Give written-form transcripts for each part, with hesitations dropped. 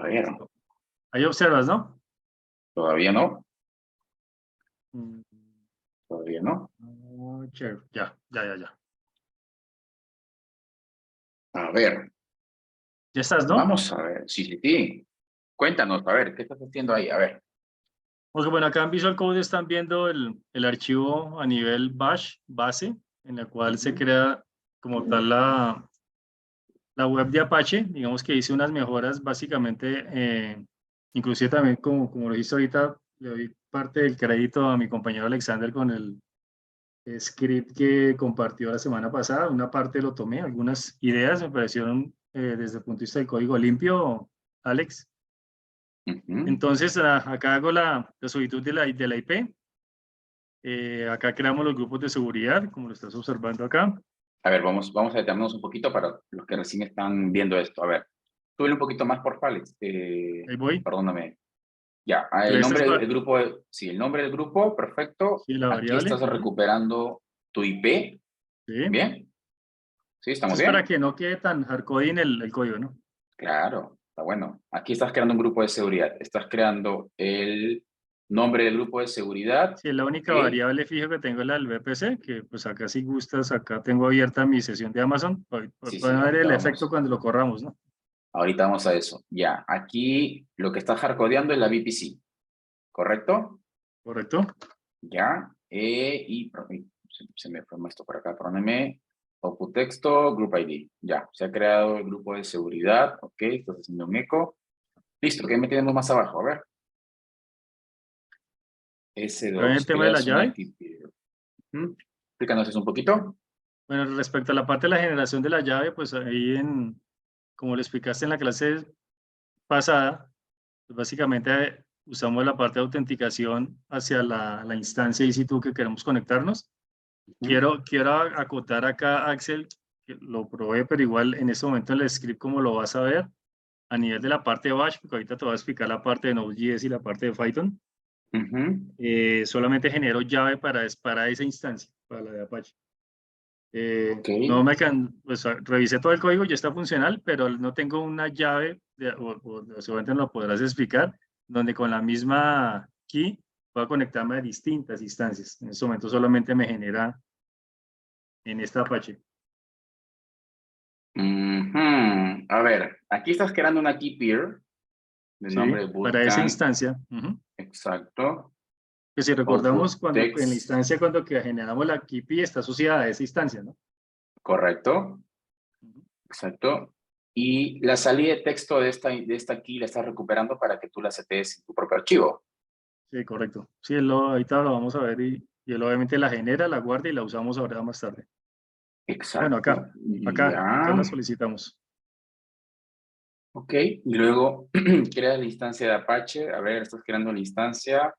ver, Ahí observas, ¿no? todavía no, Mm, todavía no. Ya. A ver, Ya estás, ¿no? vamos a ver, sí. Cuéntanos, a ver, ¿qué estás haciendo ahí? A ver. Porque bueno, acá en Visual Code están viendo el archivo a nivel bash, base, en la cual se crea como tal la web de Apache. Digamos que hice unas mejoras básicamente, inclusive también como lo hice ahorita, le doy parte del crédito a mi compañero Alexander con el script que compartió la semana pasada. Una parte lo tomé, algunas ideas me parecieron desde el punto de vista del código limpio, Alex. Entonces, acá hago la solicitud de la IP. Acá creamos los grupos de seguridad, como lo estás observando acá. A ver, vamos a detenernos un poquito para los que recién están viendo esto. A ver, súbele un poquito más, por Alex. Ahí voy. Perdóname. Ya, el Entonces, nombre del grupo, sí, el nombre del grupo, perfecto. sí, la Aquí variable. estás recuperando tu IP. Sí. ¿Bien? ¿Sí? ¿Estamos Entonces, para bien? que no quede tan hardcode en el código, ¿no? Claro, está bueno. Aquí estás creando un grupo de seguridad. Estás creando el nombre del grupo de seguridad. Sí, la Ok. única variable fija que tengo es la del VPC, que pues acá si gustas, acá tengo abierta mi sesión de Amazon. Sí, Pueden ver ahorita el efecto vamos. cuando lo corramos, ¿no? Ahorita vamos a eso. Ya, aquí lo que estás hardcodeando es la VPC. ¿Correcto? ¿Correcto? Ya. Se me fue esto por acá, perdóneme. Output texto, group ID. Ya, se ha creado el grupo de seguridad. Ok, estás haciendo un eco. Listo, ¿qué tenemos más abajo? A ver. También el S2, tema de la creas una llave. KPI. Explícanos eso un poquito. Bueno, respecto a la parte de la generación de la llave, pues ahí como lo explicaste en la clase pasada, pues básicamente usamos la parte de autenticación hacia la instancia EC2 que queremos conectarnos. Quiero acotar acá, Axel, que lo probé, pero igual en este momento en el script, como lo vas a ver, a nivel de la parte de Bash, porque ahorita te voy a explicar la parte de Node.js y la parte de Python, solamente genero llave para esa instancia, para la de Apache. Ok. No me pues, revisé todo el código, ya está funcional, pero no tengo una llave, seguramente no lo podrás explicar, donde con la misma key pueda conectarme a distintas instancias. En este momento solamente me genera en esta Apache. A ver, aquí estás creando una key peer de Sí, nombre para esa bootcamp. instancia. Exacto. Que si recordamos, Output cuando en la text. instancia, cuando que generamos la KPI, está asociada a esa instancia, ¿no? Correcto. Ujú. Exacto. Y la salida de texto de esta key la estás recuperando para que tú la setes en tu propio archivo. Sí, correcto. Sí, ahorita lo vamos a ver y él obviamente la genera, la guarda y la usamos ahora más tarde. Bueno, Exacto. acá Ya. la solicitamos. Ok. Y luego creas la instancia de Apache. A ver, estás creando la instancia.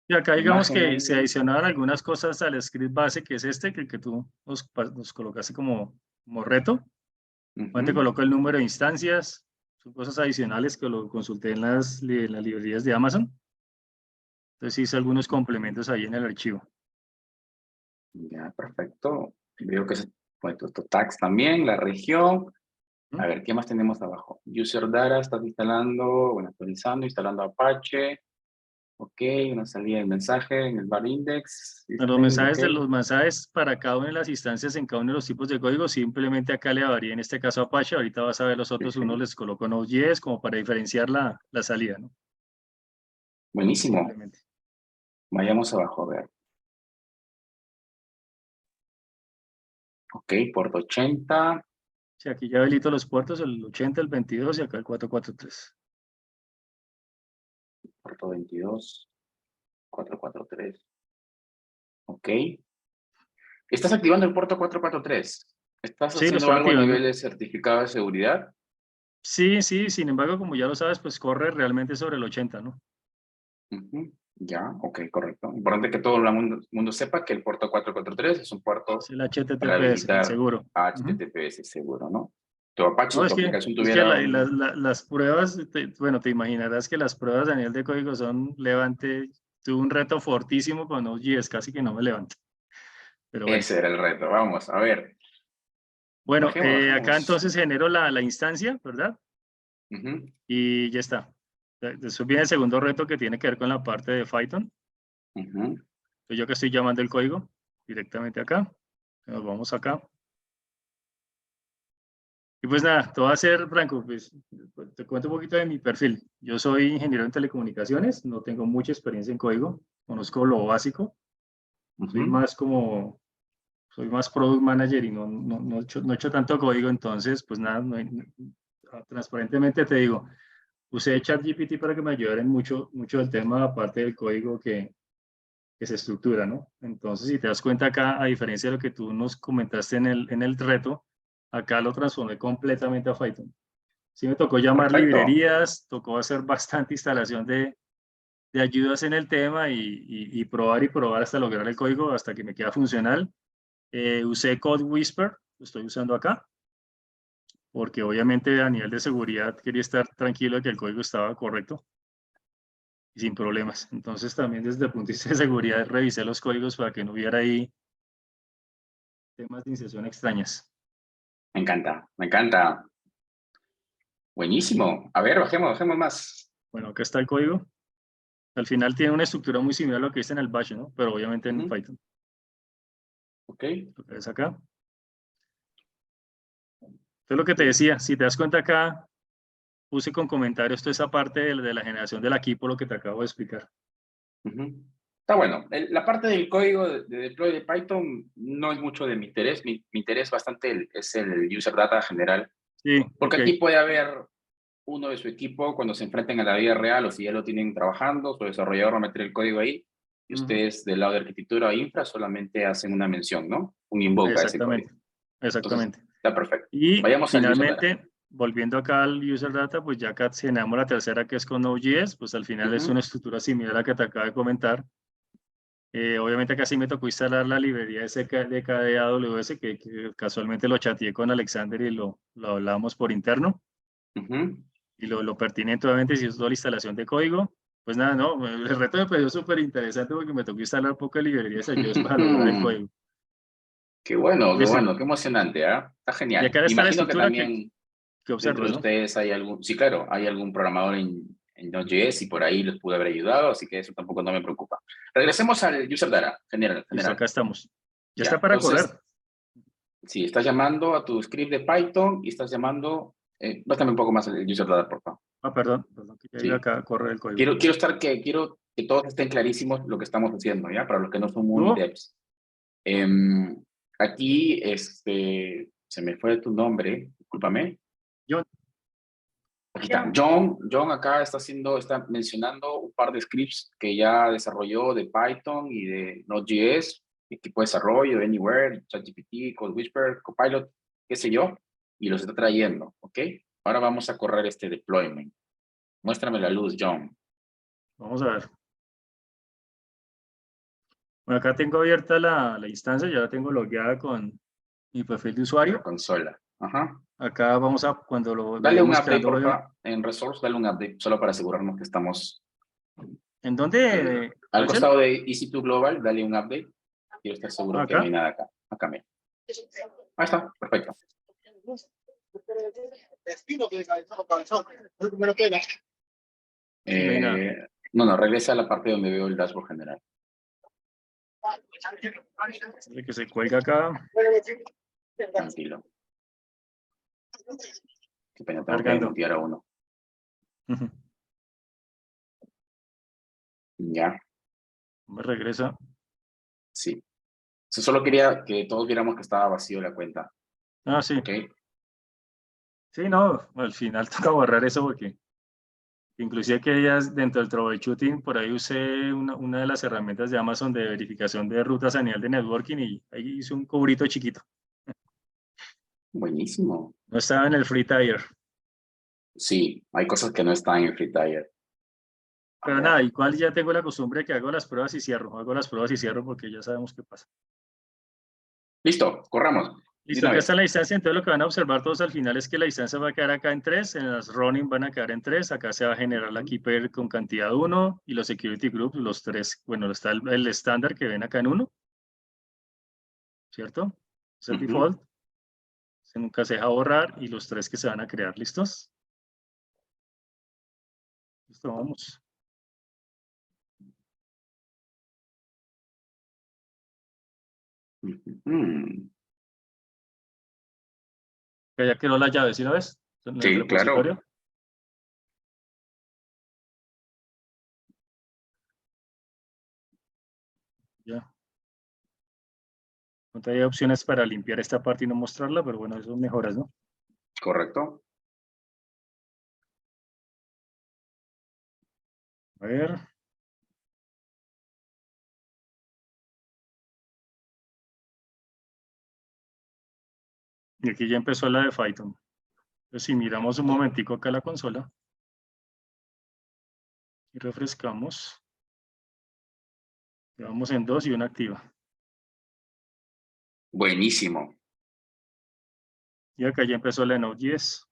Y acá digamos que se Imágenes. adicionaron algunas cosas al script base, que es este, que tú nos colocaste como reto. Te coloco el número de instancias, son cosas adicionales que lo consulté en las librerías de Amazon. Entonces hice algunos complementos ahí en el archivo. Ya, perfecto. Veo que es tu tags también, la región. A ¿Mm? ver, ¿qué más tenemos abajo? User data, estás instalando, bueno, actualizando, instalando Apache. Ok, una salida del mensaje en el bar index. Los System, ok. los mensajes para cada una de las instancias en cada uno de los tipos de código, simplemente acá le varía en este caso Apache. Ahorita vas a ver los Sí, otros, uno sí. les coloco Node.js como para diferenciar la salida, ¿no? Buenísimo. Simplemente. Vayamos abajo a ver. Ok, puerto 80, Sí, aquí ya habilito los puertos, el 80, el 22 y acá el 443. puerto 22, 443. Ok. ¿Estás activando el puerto 443? ¿Estás Sí, lo haciendo estoy algo a nivel activando. de certificado de seguridad? Sí, sí, sin embargo, como ya lo sabes, pues corre realmente sobre el 80, ¿no? Ya, ok, correcto. Importante que todo el mundo sepa que el puerto 443 es un Es puerto el para HTTPS, el habilitar seguro. Ujú. HTTPS seguro, ¿no? Tu Apache, No, tu aplicación es que tuviera un... las pruebas, bueno, te imaginarás que las pruebas a nivel de código son levante. Tuve un reto fortísimo con Node.js, casi que no me levanto. Pero bueno. Ese era el reto. Vamos, a ver. Bueno, acá Bajemos. entonces genero la instancia, ¿verdad? Ujú. Y ya está. Eso viene el segundo reto que tiene que ver con la parte de Python. Entonces, yo que estoy llamando el código directamente acá. Nos vamos acá. Y pues nada, todo va a ser franco, pues te cuento un poquito de mi perfil. Yo soy ingeniero en telecomunicaciones, no tengo mucha experiencia en código, conozco lo básico, soy más product manager y no he hecho tanto código, entonces pues nada, transparentemente te digo, usé ChatGPT para que me ayudara en mucho del tema, aparte del código que se estructura, ¿no? Entonces, si te das cuenta acá, a diferencia de lo que tú nos comentaste en el reto, acá lo transformé completamente a Python. Sí me tocó llamar librerías, tocó hacer bastante instalación de ayudas en el tema y probar hasta lograr el código, hasta que me queda funcional. Usé Code Whisper, lo estoy usando acá, porque obviamente a nivel de seguridad quería estar tranquilo de que el código estaba correcto y sin problemas. Entonces también desde el punto de vista de seguridad revisé los códigos para que no hubiera ahí temas de inserción extrañas. Me encanta, me encanta. Buenísimo. A ver, bajemos más. Bueno, acá está el código. Al final tiene una estructura muy similar a lo que dice en el Bash, ¿no? Pero obviamente en Python. Ok. Lo que ves acá. Entonces lo que te decía, si te das cuenta acá, puse con comentarios toda esa parte de la generación del equipo, lo que te acabo de explicar. Está bueno. La parte del código de deploy de Python no es mucho de mi interés. Mi interés bastante es el user data general. Sí, Porque okay. aquí puede haber uno de su equipo cuando se enfrenten a la vida real o si ya lo tienen trabajando, su desarrollador va a meter el código ahí y ustedes del lado de arquitectura o infra solamente hacen una mención, ¿no? Un invoke a ese código. Exactamente. Entonces, está perfecto. Y Vayamos al user data. finalmente, volviendo acá al user data, pues ya acá tenemos la tercera que es con Node.js, pues al final es una estructura similar a la que te acabo de comentar. Obviamente acá sí me tocó instalar la librería de KDAWS, que casualmente lo chateé con Alexander y lo hablábamos por interno. Y lo pertinente, obviamente, si es toda la instalación de código, pues nada, no, el reto me pareció súper interesante porque me tocó instalar poca librerías ayudas para lograr el código. Qué bueno, qué Listo. bueno, qué emocionante, ¿ah? Está Y genial. acá está la Imagino que estructura también que dentro observas, de ¿no? ustedes hay algún, sí, claro, hay algún programador en Node.js y por ahí les pude haber ayudado, así que eso tampoco no me preocupa. Regresemos al user data general. Listo, acá estamos. Ya Ya, está para correr. entonces, sí, estás llamando a tu script de Python y estás llamando, bástame un poco más el user data, por favor. Perdón, que ya iba Sí. acá a correr el código. Quiero que todos estén clarísimos lo que estamos haciendo, ¿ya? Para los que no son muy ¿Tú? devs. Aquí, se me fue tu nombre, discúlpame. John. Aquí está. John acá está mencionando un par de scripts que ya desarrolló de Python y de Node.js, equipo de desarrollo, Anywhere, ChatGPT, Code Whisper, Copilot, qué sé yo, y los está trayendo, ¿ok? Ahora vamos a correr este deployment. Muéstrame la luz, John. Vamos a ver. Bueno, acá tengo abierta la instancia, ya la tengo logueada con mi perfil de usuario. La consola. Ajá. Acá vamos a, cuando lo Dale un vayamos update, creando, porfa, en Resource, dale un update, solo para asegurarnos que estamos ¿en dónde, al Axel? costado de EC2 Global, dale un update. Quiero estar seguro que no hay Acá. nada acá. Acá, mira. Ahí está, perfecto. Sí, no hay nada. No, regresa a la parte donde veo el dashboard general. El que se cuelga acá. Tranquilo. Qué pena, tengo que Cargando. mutear a uno. Ya, Me regresa. sí. Solo quería que todos viéramos que estaba vacío la cuenta. Ah, sí. ¿Ok? Sí, no, al final toca borrar eso porque inclusive que ellas dentro del troubleshooting, por ahí usé una de las herramientas de Amazon de verificación de rutas a nivel de networking y ahí hice un cubrito chiquito. Buenísimo. No estaba en el free tier. Sí, hay cosas que no están en FreeTire. A Pero ver. nada, igual ya tengo la costumbre que hago las pruebas y cierro. Hago las pruebas y cierro porque ya sabemos qué pasa. Listo, corramos. De Listo, una acá está vez. la distancia. Entonces lo que van a observar todos al final es que la distancia va a quedar acá en 3. En las running van a quedar en 3. Acá se va a generar la keeper con cantidad 1 y los security groups, los 3. Bueno, está el estándar que ven acá en 1. ¿Cierto? Es el default. Se nunca se deja borrar y los 3 que se van a crear, ¿listos? Listo, vamos. Que ya quedó la llave, ¿sí la ves? En el Sí, claro. repositorio. Ya. No hay opciones para limpiar esta parte y no mostrarla, pero bueno, eso mejoras, ¿no? Correcto. A ver. Y aquí ya empezó la de Python. Entonces, si miramos un momentico acá la consola y refrescamos, quedamos en 2 y una activa. Buenísimo. Y acá ya empezó la de Node.js.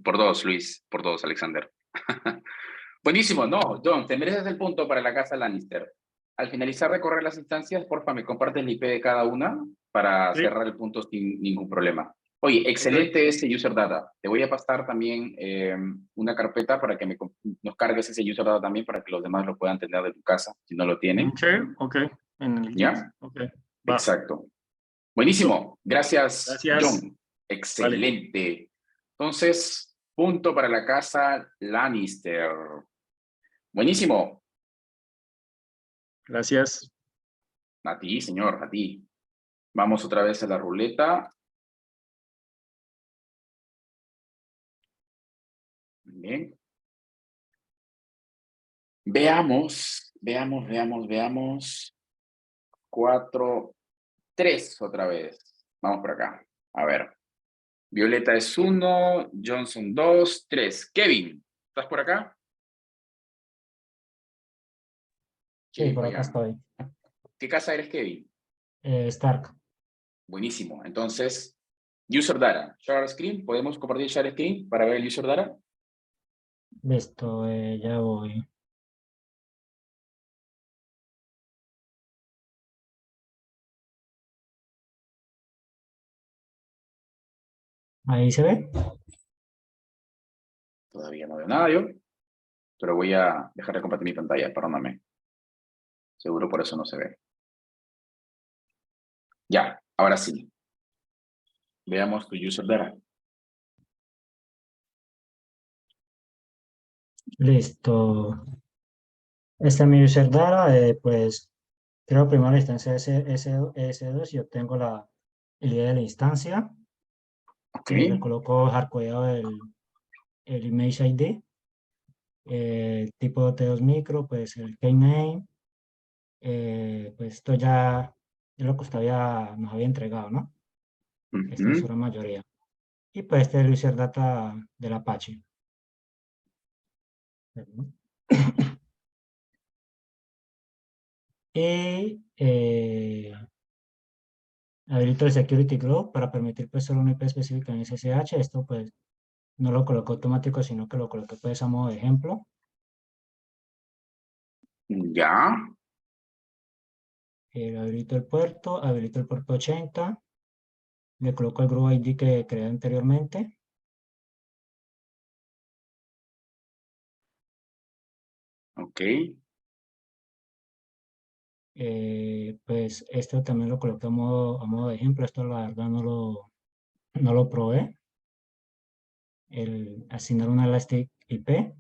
Por dos, Luis. Por dos, Alexander. Buenísimo. No, John, te mereces el punto para la casa Lannister. Al finalizar de correr las instancias, porfa, me compartes el IP de cada una para Sí, cerrar el punto sin ningún problema. Oye, ok. excelente ese user data. Te voy a pasar también una carpeta para que nos cargues ese user data también para que los demás lo puedan tener de tu casa, si no lo tienen. Ok. En el Git. ¿Ya? Ok. Va. Exacto. Listo. Buenísimo. Gracias, Gracias. John. Vale. Excelente. Entonces, punto para la casa Lannister. Buenísimo. Gracias. A ti, señor, a ti. Vamos otra vez a la ruleta. Bien. Veamos. 4, 3 otra vez. Vamos por acá. A ver. Violeta es 1, Johnson 2, 3. Kevin, ¿estás por acá? Sí, Ok, por acá vaya. estoy. ¿Qué casa eres, Kevin? Stark. Buenísimo. Entonces, user data. Share screen. ¿Podemos compartir share screen para ver el user data? Listo, ya voy. Ahí se ve. Todavía no veo nada yo, pero voy a dejar de compartir mi pantalla, perdóname. Seguro por eso no se ve. Ya, ahora sí. Veamos tu user data. Listo. Este es mi user data. Pues creo primero la instancia S2 y obtengo el ID de la instancia. Ok. Le coloco hardcodeado el image ID. Tipo T2 micro, pues el keyname. Pues esto ya es lo que usted nos había entregado, ¿no? Esta es Ujú. su gran mayoría. Y pues este es el user data del Apache. Y habilito el Security Group para permitir pues solo una IP específica en SSH. Esto pues no lo coloco automático, sino que lo coloqué pues a modo de ejemplo. Ya. Habilito el puerto 80. Le coloco el Group ID que creé anteriormente. Ok. Pues esto también lo coloqué a modo de ejemplo. Esto la verdad no lo probé. El asignar una Elastic IP.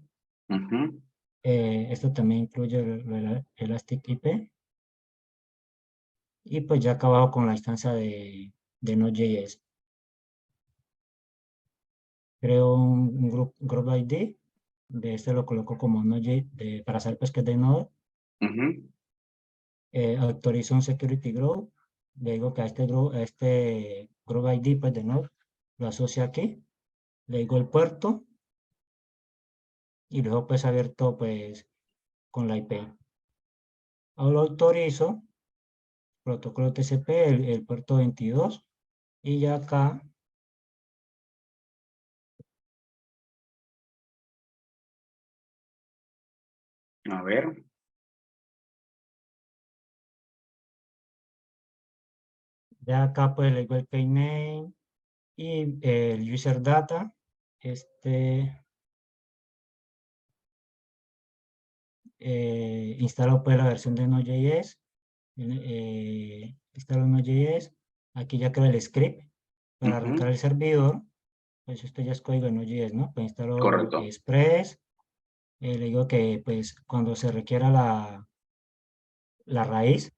Ujú. Esto también incluye el Elastic IP. Y pues ya acabado con la instancia de Node.js. Creo un group ID. De este lo coloco como Node.js para saber pues que es de Node. Ujú. Autorizo un security group. Le digo que a este group ID pues de Node lo asocia aquí. Le digo el puerto y luego pues abierto pues con la IP. Ahora lo autorizo, protocolo TCP, el puerto 22 y ya acá A ver. pues le digo el keyname y el user data Instalo pues la versión de Node.js, instalo Node.js, aquí ya creo el script para arrancar el servidor, pues esto ya es código de Node.js, ¿no? Pues instalo Correcto. Express, le digo que pues cuando se requiera la raíz,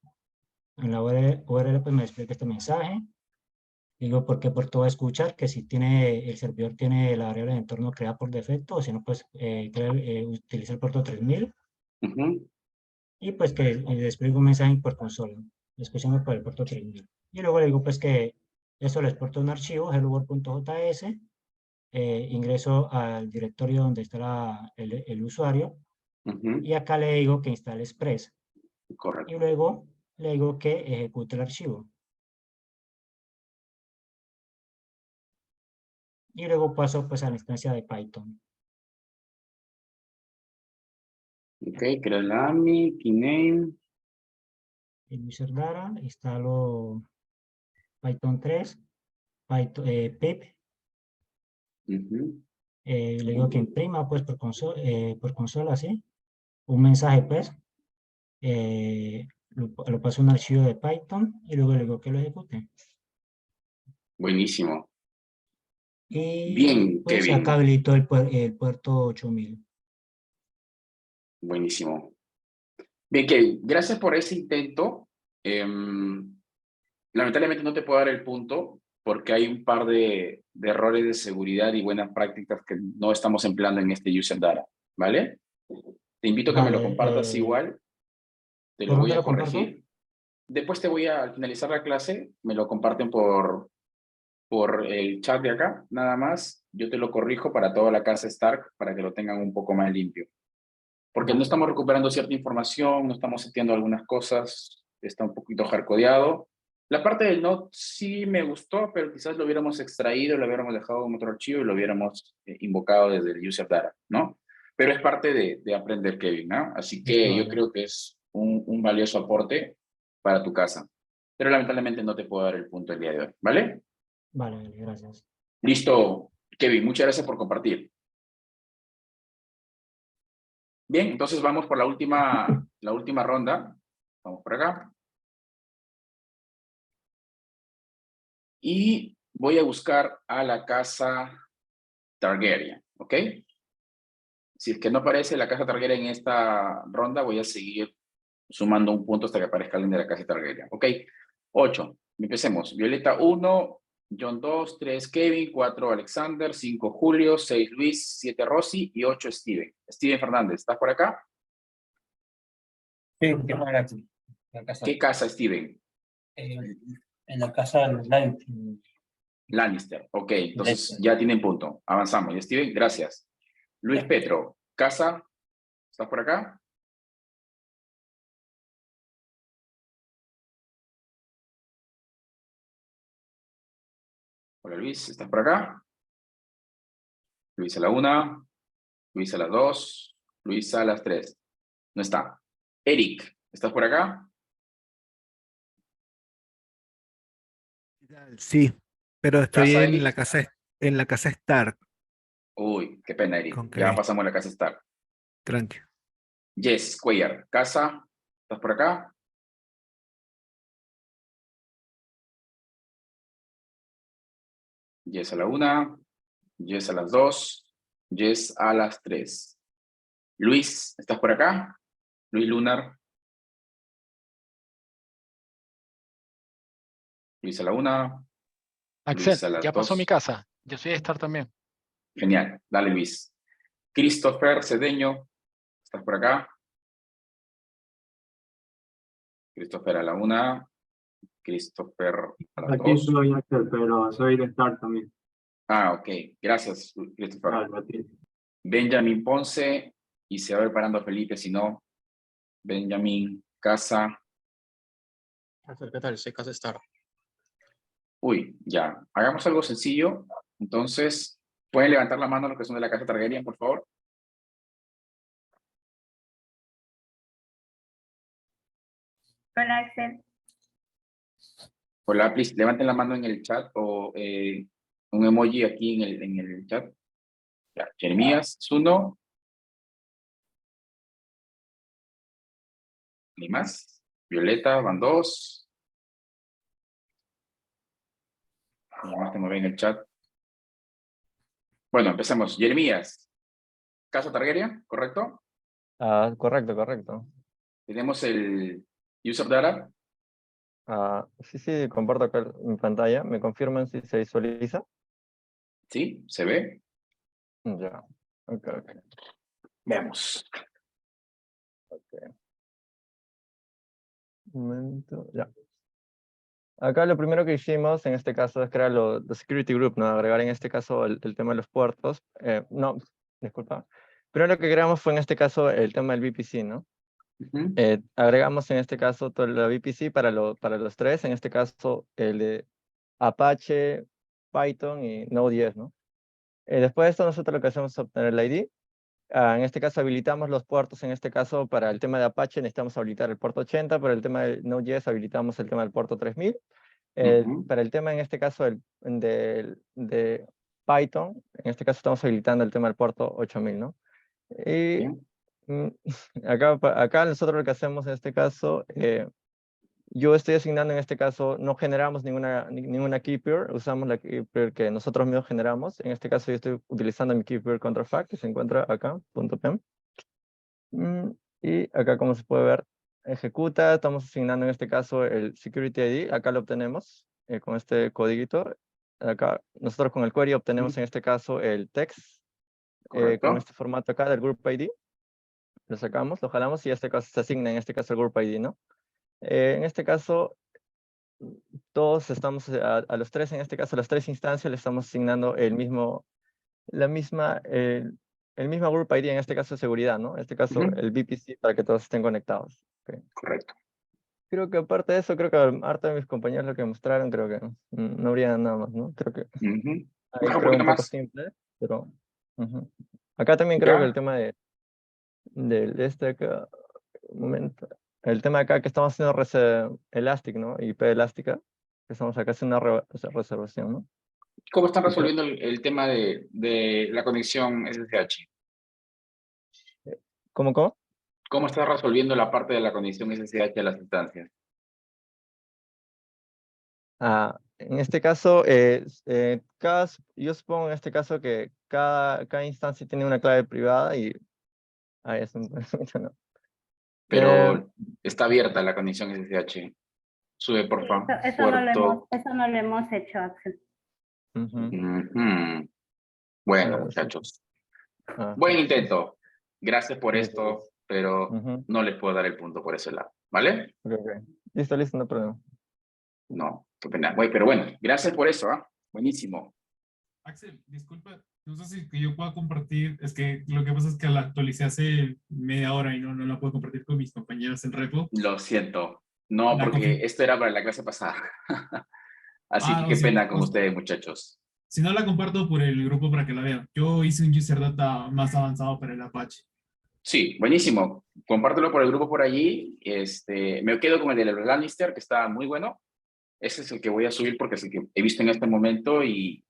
en la URL pues me despliega este mensaje, digo por qué puerto va a escuchar, que si tiene, el servidor tiene la variable de entorno creada por defecto, o si no pues utiliza el puerto 3000, y pues que despliegue un mensaje por consola, escuchando por el puerto 3000. Y luego le digo pues que esto le exporta un archivo, helloworld.js, ingreso al directorio donde está el usuario, y acá le digo que instale Express, y Correcto. luego le digo que ejecute el archivo. Y luego paso pues a la instancia de Python. Ok, crea el AMI, keyname. El user data, instalo Python 3, Python, pip, le digo que imprima pues por consola, ¿sí? Un mensaje pues, lo paso a un archivo de Python y luego le digo que lo ejecute. Buenísimo. Y Bien, pues acá Kevin. habilito el puerto 8000. Buenísimo. Bien, Kevin, gracias por ese intento. Lamentablemente no te puedo dar el punto porque hay un par de errores de seguridad y buenas prácticas que no estamos empleando en este user data, ¿vale? Te invito a que me lo Vale, compartas igual, te lo ¿por voy dónde a lo comparto? corregir. Después te voy a, al finalizar la clase, me lo comparten por el chat de acá, nada más. Yo te lo corrijo para toda la casa Stark para que lo tengan un poco más limpio. Porque no Vale, estamos recuperando cierta información, no estamos seteando algunas cosas, está un poquito hardcodeado. La parte del Node sí me gustó, pero quizás lo hubiéramos extraído, lo hubiéramos dejado en otro archivo y lo hubiéramos invocado desde el user data, ¿no? Pero es parte de aprender, Kevin, ¿no? Así listo, que yo vale. creo que es un valioso aporte para tu casa. Pero lamentablemente no te puedo dar el punto el día de hoy, ¿vale? Vale, vale, gracias. Listo, Kevin, muchas gracias por compartir. Bien, entonces vamos por la última ronda. Vamos por acá. Y voy a buscar a la casa Targaryen, ¿ok? Si es que no aparece la casa Targaryen en esta ronda, voy a seguir sumando un punto hasta que aparezca alguien de la casa Targaryen, ¿ok? 8. Empecemos. Violeta 1, John 2, 3 Kevin, 4 Alexander, 5 Julio, 6 Luis, 7 Rosy y 8 Steven. Steven Fernández, ¿estás por acá? Sí, en la casa, ¿Qué casa, Steven? en la casa de los Lannister. Ok, entonces Lannister. ya tienen punto. Avanzamos. ¿Y Steven? Gracias. Luis Ya. Petro, casa, ¿estás por acá? Hola Luis, ¿estás por acá? Luis a la 1, Luis a las 2, Luis a las 3. No está. Eric, ¿estás por acá? Sí, pero estoy ¿Casa, Eric? en la casa Stark, Uy, qué pena, Eric. con Ya que pasamos a la casa Star. tranqui. Jess Cuellar, ¿casa? ¿Estás por acá? Jess a la 1, Jess a las 2, Jess a las 3. Luis, ¿estás por acá? Luis Lunar. Luis a la 1, Axel, Luis a las ya pasó mi 2. casa. Yo soy de estar también. Genial, dale Luis. Christopher Cedeño, ¿estás por acá? Christopher a la 1, Christopher a las Aquí 2. soy Axel, pero soy de Star también. Ah, ok. Gracias, Christopher. Vale, a ti. Benjamin Ponce, y se va a ir parando Felipe, si no. Benjamin, casa. ¿Qué tal? Soy Casa Star. Uy, ya. Hagamos algo sencillo. Entonces, ¿pueden levantar la mano los que son de la casa Targaryen, por favor? Hola, Axel. Hola, please, levanten la mano en el chat o un emoji aquí en el chat. Ya, Jeremías es 1. Ni más. Violeta van 2. Y más tengo en el chat. Bueno, empecemos. Jeremías. Casa Targaryen, ¿correcto? Ah, correcto, correcto. Tenemos el user data. Sí, sí, comparto acá mi pantalla. ¿Me confirman si se visualiza? Sí, se ve. Ya. Ok, ok. Veamos. Un momento, ya. Acá lo primero que hicimos en este caso es crear los security group, ¿no? Agregar en este caso el tema de los puertos. No, disculpa. Pero lo que creamos fue en este caso el tema del VPC, ¿no? Ujú. Agregamos en este caso todo la VPC para los tres, en este caso el de Apache, Python y Node.js, ¿no? Después de esto nosotros lo que hacemos es obtener el ID. En este caso habilitamos los puertos, en este caso para el tema de Apache necesitamos habilitar el puerto 80, para el tema de Node.js habilitamos el tema del puerto 3000. Ujú. Para el tema en este caso de Python, en este caso estamos habilitando el tema del puerto 8000, ¿no? Y Bien. mm, acá nosotros lo que hacemos en este caso, yo estoy asignando en este caso, no generamos ninguna keeper, usamos la keeper que nosotros mismos generamos. En este caso yo estoy utilizando mi keeper contrafact que se encuentra acá, .pem. Y acá como se puede ver, ejecuta, estamos asignando en este caso el security ID, acá lo obtenemos con este codiguito. Acá nosotros con el query obtenemos en este caso el text con Correcto. este formato acá del group ID. Lo sacamos, lo jalamos y este caso se asigna en este caso el group ID, ¿no? En este caso, todos estamos, a los tres, en este caso, a las tres instancias le estamos asignando el mismo group ID, en este caso de seguridad, ¿no? En este caso, Ujú. el VPC para que todos estén conectados. Ok. Correcto. Creo que aparte de eso, creo que harta de mis compañeros lo que mostraron, creo que no habría nada más, ¿no? Creo que Ujú. ahí Baja un creo poquito un poco más. simple, pero ujú. Acá también creo que Ya. el tema de este acá, un momento, el tema acá que estamos haciendo Elastic, ¿no? IP elástica, que estamos acá haciendo una reservación, ¿no? ¿Cómo están Y creo, resolviendo el tema de la conexión SSH? ¿cómo? ¿Cómo está resolviendo la parte de la conexión SSH a las instancias? En este caso, yo supongo en este caso que cada instancia tiene una clave privada y ahí es un no. Eh, Pero está abierta la conexión SSH. Sube, Sí, porfa. eso Puerto. no lo hemos hecho, Axel. ujú, Ujú. a Bueno, ver, sí. muchachos. Ajá, Buen intento. Gracias por listo, esto, listo. pero Ujú, no les puedo dar el punto por ese lado. ¿Vale? ok, ok. Listo, listo, no hay problema. No, qué pena. Pero bueno, gracias por eso, ¿ah? Buenísimo. Axel, disculpa, no sé si que yo pueda compartir, es que lo que pasa es que la actualicé hace media hora y no la puedo compartir con mis compañeros en repo. Lo siento. No, La porque config- esto era para la clase pasada. Así que o qué si, pena con ustedes, muchachos. si no la comparto por el grupo para que la vean. Yo hice un user data más avanzado para el Apache. Sí, buenísimo. Compártelo por el grupo por allí. Me quedo con el de los Lannister, que está muy bueno. Ese es el que voy a subir porque es el que he visto en este momento y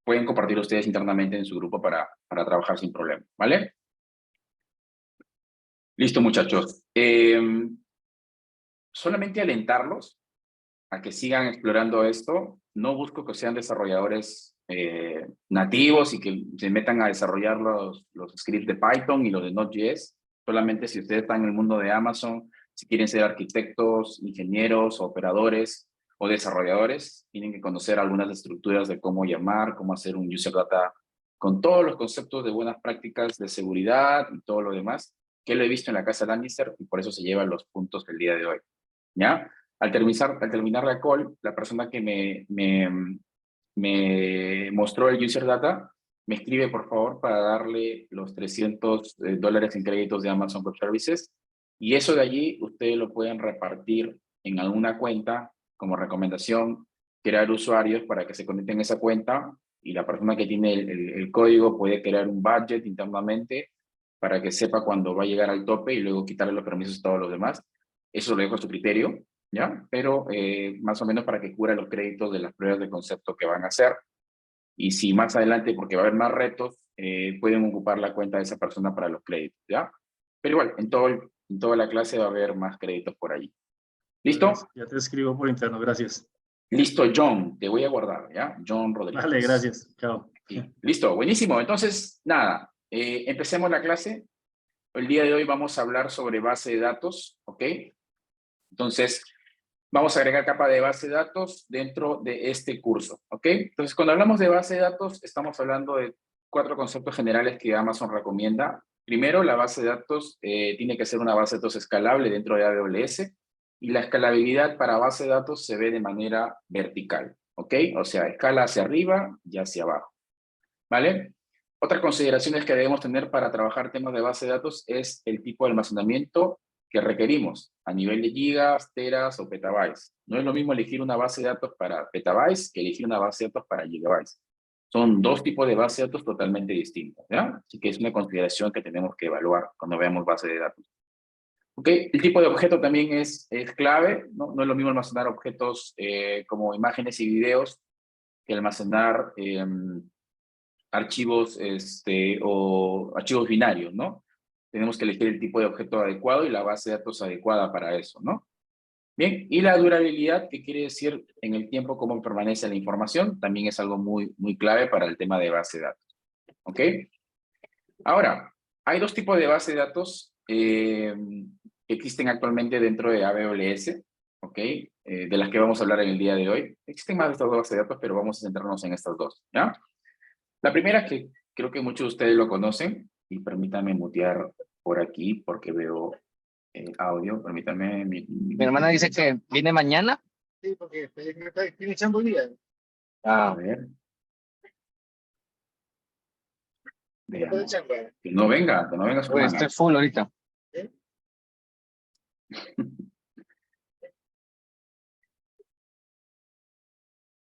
pueden compartir ustedes internamente en su grupo para trabajar sin problema, ¿vale? Listo, muchachos. Solamente alentarlos a que sigan explorando esto. No busco que sean desarrolladores nativos y que se metan a desarrollar los scripts de Python y los de Node.js. Solamente si ustedes están en el mundo de Amazon, si quieren ser arquitectos, ingenieros, operadores o desarrolladores, tienen que conocer algunas estructuras de cómo llamar, cómo hacer un user data con todos los conceptos de buenas prácticas de seguridad y todo lo demás, que lo he visto en la casa Lannister y por eso se llevan los puntos del día de hoy. ¿Ya? Al terminar la call, la persona que me mostró el user data, me escribe por favor para darle los $300 en créditos de Amazon Web Services y eso de allí ustedes lo pueden repartir en alguna cuenta como recomendación, crear usuarios para que se conecten a esa cuenta y la persona que tiene el código puede crear un budget internamente para que sepa cuándo va a llegar al tope y luego quitarle los permisos a todos los demás. Eso lo dejo a su criterio, ¿ya? Pero más o menos para que cubra los créditos de las pruebas de concepto que van a hacer. Y si más adelante, porque va a haber más retos, pueden ocupar la cuenta de esa persona para los créditos, ¿ya? Pero igual, en toda la clase va a haber más créditos por allí. ¿Listo? Ya te escribo por interno, gracias. Listo, John, te voy a guardar, ¿ya? John Rodríguez. Vale, gracias. Chao. Sí. Listo, buenísimo. Entonces, nada, empecemos la clase. El día de hoy vamos a hablar sobre base de datos, ¿ok? Entonces, vamos a agregar capa de base de datos dentro de este curso, ¿ok? Entonces, cuando hablamos de base de datos, estamos hablando de 4 conceptos generales que Amazon recomienda. Primero, la base de datos tiene que ser una base de datos escalable dentro de AWS, y la escalabilidad para base de datos se ve de manera vertical, ¿ok? O sea, escala hacia arriba y hacia abajo, ¿vale? Otras consideraciones que debemos tener para trabajar temas de base de datos es el tipo de almacenamiento que requerimos a nivel de gigas, teras o petabytes. No es lo mismo elegir una base de datos para petabytes que elegir una base de datos para gigabytes. Son 2 tipos de base de datos totalmente distintos, ¿ya? Así que es una consideración que tenemos que evaluar cuando veamos base de datos. ¿Ok? El tipo de objeto también es clave, ¿no? No es lo mismo almacenar objetos como imágenes y videos que almacenar archivos o archivos binarios, ¿no? Tenemos que elegir el tipo de objeto adecuado y la base de datos adecuada para eso, ¿no? Bien, y la durabilidad, que quiere decir en el tiempo cómo permanece la información, también es algo muy clave para el tema de base de datos. ¿Ok? Ahora, hay 2 tipos de base de datos que existen actualmente dentro de AWS, ¿ok? De las que vamos a hablar en el día de hoy. Existen más de estas 2 bases de datos, pero vamos a centrarnos en estas 2, ¿ya? La primera, que creo que muchos de ustedes lo conocen, y permítanme mutear por aquí porque veo audio, permítanme. Mi hermana dice que viene mañana. Sí, porque estoy echando día. A ver. Veamos. Que no venga su Pues hermana. estoy full ahorita.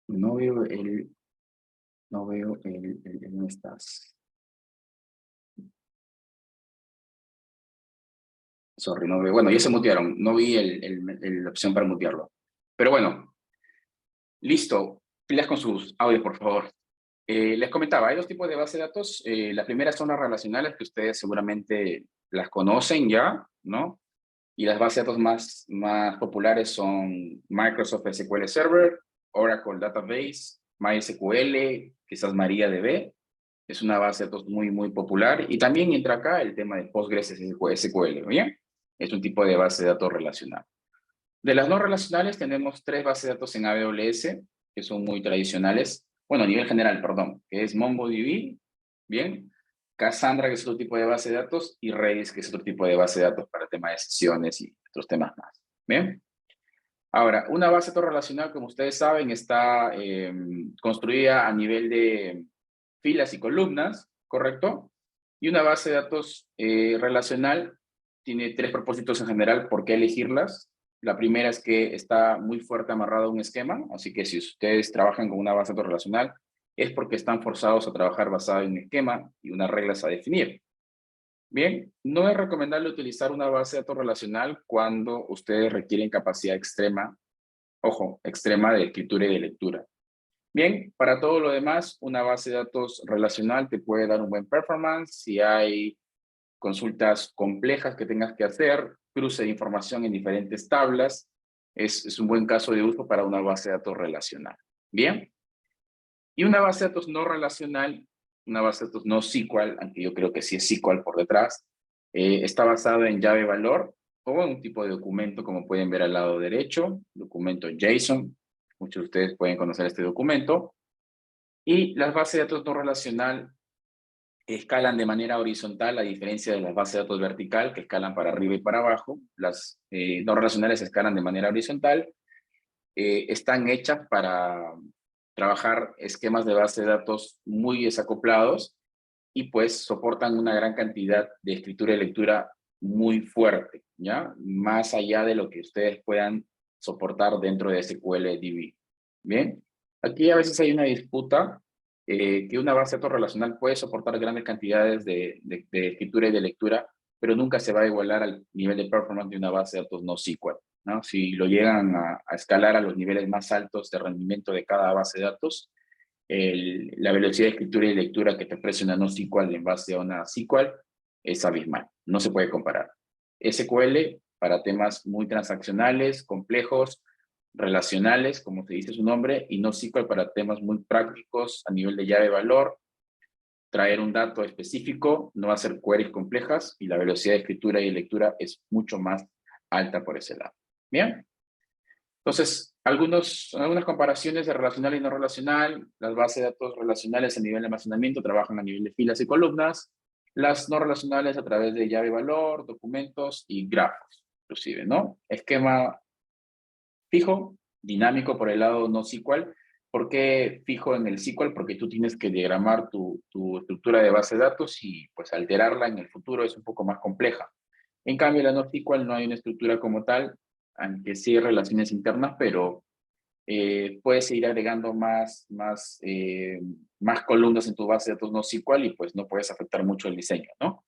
No veo ¿dónde estás? Sorry, no veo. Bueno, ya se mutearon. No vi la opción para mutearlo. Pero bueno. Listo. Pilas con sus audios, por favor. Les comentaba, hay 2 tipos de base de datos. La primera son las relacionales, que ustedes seguramente las conocen ya, ¿no? Y las bases de datos más populares son Microsoft SQL Server, Oracle Database, MySQL, quizás MariaDB. Es una base de datos muy popular. Y también entra acá el tema de PostgreSQL, ¿bien? Es un tipo de base de datos relacional. De las no relacionales tenemos 3 bases de datos en AWS, que son muy tradicionales. Bueno, a nivel general, perdón, que es MongoDB, ¿bien? Cassandra, que es otro tipo de base de datos, y Redis, que es otro tipo de base de datos para temas de sesiones y otros temas más, ¿bien? Ahora, una base de datos relacional, como ustedes saben, está construida a nivel de filas y columnas, ¿correcto? Y una base de datos relacional tiene 3 propósitos en general, ¿por qué elegirlas? La primera es que está muy fuerte amarrado a un esquema, así que si ustedes trabajan con una base de datos relacional, es porque están forzados a trabajar basado en un esquema y unas reglas a definir. Bien, no es recomendable utilizar una base de datos relacional cuando ustedes requieren capacidad extrema, ojo, extrema de escritura y de lectura. Bien, para todo lo demás, una base de datos relacional te puede dar un buen performance si hay consultas complejas que tengas que hacer, cruce de información en diferentes tablas, es un buen caso de uso para una base de datos relacional. Bien. Y una base de datos no relacional, una base de datos no SQL, aunque yo creo que sí es SQL por detrás, está basada en llave valor o en un tipo de documento, como pueden ver al lado derecho, documento JSON. Muchos de ustedes pueden conocer este documento. Y las bases de datos no relacional escalan de manera horizontal, a diferencia de las bases de datos vertical, que escalan para arriba y para abajo. Las no relacionales escalan de manera horizontal. Están hechas para trabajar esquemas de base de datos muy desacoplados y pues soportan una gran cantidad de escritura y lectura muy fuerte, ¿ya? Más allá de lo que ustedes puedan soportar dentro de SQLDB. Bien, aquí a veces hay una disputa que una base de datos relacional puede soportar grandes cantidades de escritura y de lectura, pero nunca se va a igualar al nivel de performance de una base de datos no SQL, ¿no? Si lo llegan a escalar a los niveles más altos de rendimiento de cada base de datos, la velocidad de escritura y lectura que te ofrece una NoSQL en base a una SQL es abismal, no se puede comparar. SQL para temas muy transaccionales, complejos, relacionales, como te dice su nombre, y NoSQL para temas muy prácticos a nivel de llave-valor, traer un dato específico, no va a ser queries complejas, y la velocidad de escritura y lectura es mucho más alta por ese lado. ¿Bien? Entonces, algunas comparaciones de relacional y no relacional. Las bases de datos relacionales a nivel de almacenamiento trabajan a nivel de filas y columnas. Las no relacionales a través de llave-valor, documentos y grafos, inclusive, ¿no? Esquema fijo, dinámico por el lado no SQL. ¿Por qué fijo en el SQL? Porque tú tienes que diagramar tu estructura de base de datos y pues alterarla en el futuro es un poco más compleja. En cambio, la NoSQL no hay una estructura como tal, aunque sí hay relaciones internas, pero puedes ir agregando más columnas en tu base de datos NoSQL y pues no puedes afectar mucho el diseño, ¿no?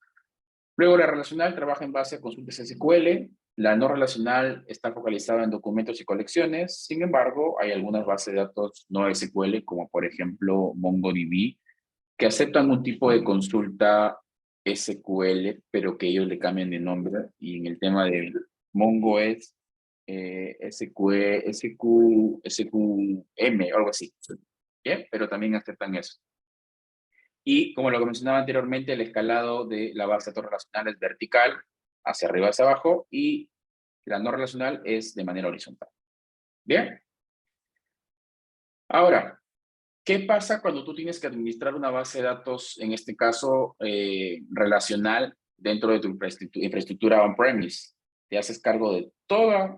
Luego la relacional trabaja en base a consultas SQL, la no relacional está focalizada en documentos y colecciones, sin embargo, hay algunas bases de datos no SQL, como por ejemplo MongoDB, que aceptan un tipo de consulta SQL, pero que ellos le cambian de nombre, y en el tema de Mongo es SQM, o algo así. ¿Bien? Pero también aceptan eso. Y como lo que mencionaba anteriormente, el escalado de la base de datos relacional es vertical, hacia arriba, hacia abajo, y la no relacional es de manera horizontal. ¿Bien? Ahora, ¿qué pasa cuando tú tienes que administrar una base de datos, en este caso relacional, dentro de tu infraestructura on-premise? Te haces cargo de todas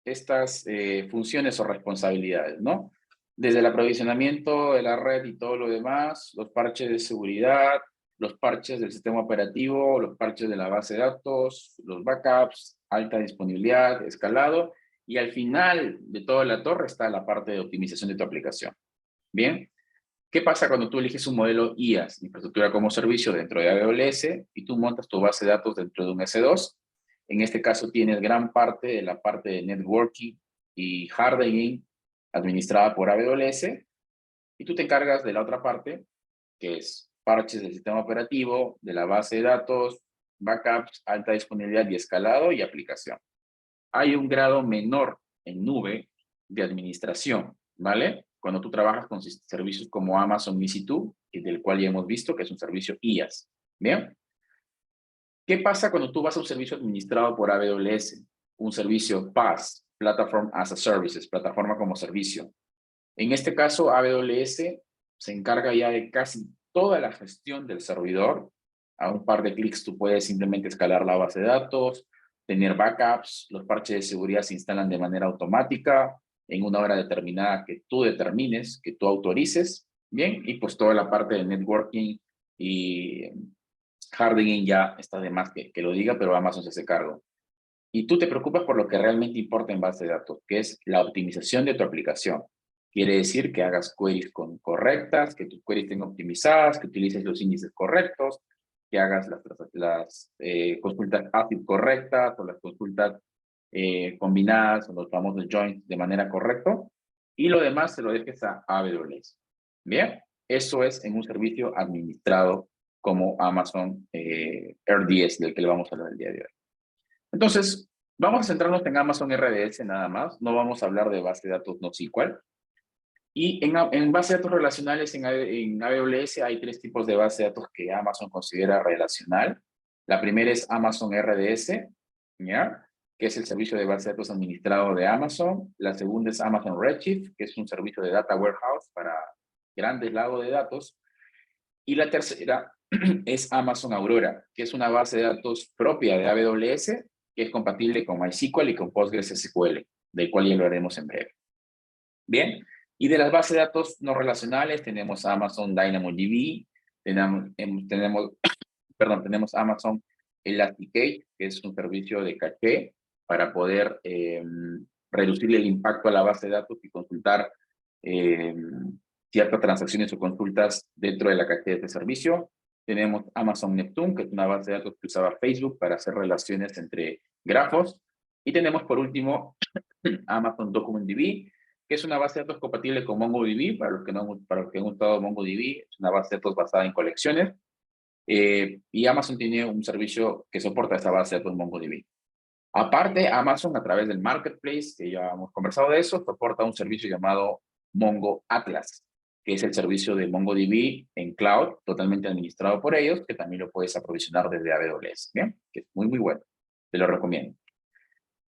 estas funciones o responsabilidades, ¿no? Desde el aprovisionamiento de la red y todo lo demás, los parches de seguridad, los parches del sistema operativo, los parches de la base de datos, los backups, alta disponibilidad, escalado, y al final de toda la torre está la parte de optimización de tu aplicación. Bien, ¿qué pasa cuando tú eliges un modelo IaaS, infraestructura como servicio, dentro de AWS, y tú montas tu base de datos dentro de un S2? En este caso tienes gran parte de la parte de networking y hardening administrada por AWS, y tú te encargas de la otra parte, que es parches del sistema operativo, de la base de datos, backups, alta disponibilidad y escalado y aplicación. Hay un grado menor en nube de administración, ¿vale? Cuando tú trabajas con servicios como Amazon EC2, del cual ya hemos visto que es un servicio IaaS, ¿bien? ¿Qué pasa cuando tú vas a un servicio administrado por AWS? Un servicio PaaS, Platform as a Services, plataforma como servicio. En este caso, AWS se encarga ya de casi toda la gestión del servidor. A un par de clics tú puedes simplemente escalar la base de datos, tener backups, los parches de seguridad se instalan de manera automática, en una hora determinada que tú determines, que tú autorices, ¿bien? Y pues toda la parte de networking y hardening ya está de más que lo diga, pero Amazon se hace cargo. Y tú te preocupas por lo que realmente importa en base de datos, que es la optimización de tu aplicación. Quiere decir que hagas queries correctas, que tus queries estén optimizadas, que utilices los índices correctos, que hagas las consultas ACID correctas o las consultas combinadas o los famosos joins de manera correcta. Y lo demás se lo dejes a AWS. Bien, eso es en un servicio administrado como Amazon RDS, del que le vamos a hablar el día de hoy. Entonces, vamos a centrarnos en Amazon RDS nada más, no vamos a hablar de base de datos NoSQL. Y en base de datos relacionales en AWS hay tres tipos de base de datos que Amazon considera relacional. La primera es Amazon RDS, ¿ya? Que es el servicio de base de datos administrado de Amazon. La segunda es Amazon Redshift, que es un servicio de data warehouse para grandes lagos de datos. Y la tercera es Amazon Aurora, que es una base de datos propia de AWS, que es compatible con MySQL y con PostgreSQL, del cual ya lo haremos en breve. Bien, y de las bases de datos no relacionales tenemos Amazon DynamoDB, tenemos Amazon Elasticsearch, que es un servicio de caché para poder reducir el impacto a la base de datos y consultar ciertas transacciones o consultas dentro de la caché de este servicio. Tenemos Amazon Neptune, que es una base de datos que usaba Facebook para hacer relaciones entre grafos. Y tenemos por último Amazon DocumentDB, que es una base de datos compatible con MongoDB, para los que han usado MongoDB, es una base de datos basada en colecciones, y Amazon tiene un servicio que soporta esa base de datos MongoDB. Aparte, Amazon, a través del Marketplace, que ya hemos conversado de eso, soporta un servicio llamado Mongo Atlas, que es el servicio de MongoDB en cloud, totalmente administrado por ellos, que también lo puedes aprovisionar desde AWS, ¿bien? Que es muy, muy bueno. Te lo recomiendo.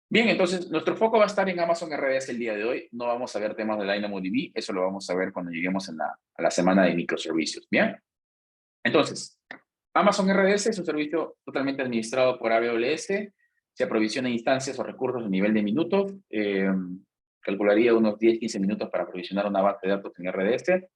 Bien, entonces, nuestro foco va a estar en Amazon RDS el día de hoy. No vamos a ver temas de DynamoDB, eso lo vamos a ver cuando lleguemos a la semana de microservicios, ¿bien? Entonces, Amazon RDS es un servicio totalmente administrado por AWS, se aprovisiona instancias o recursos a nivel de minutos, calcularía unos 10-15 minutos para aprovisionar una base de datos en RDS,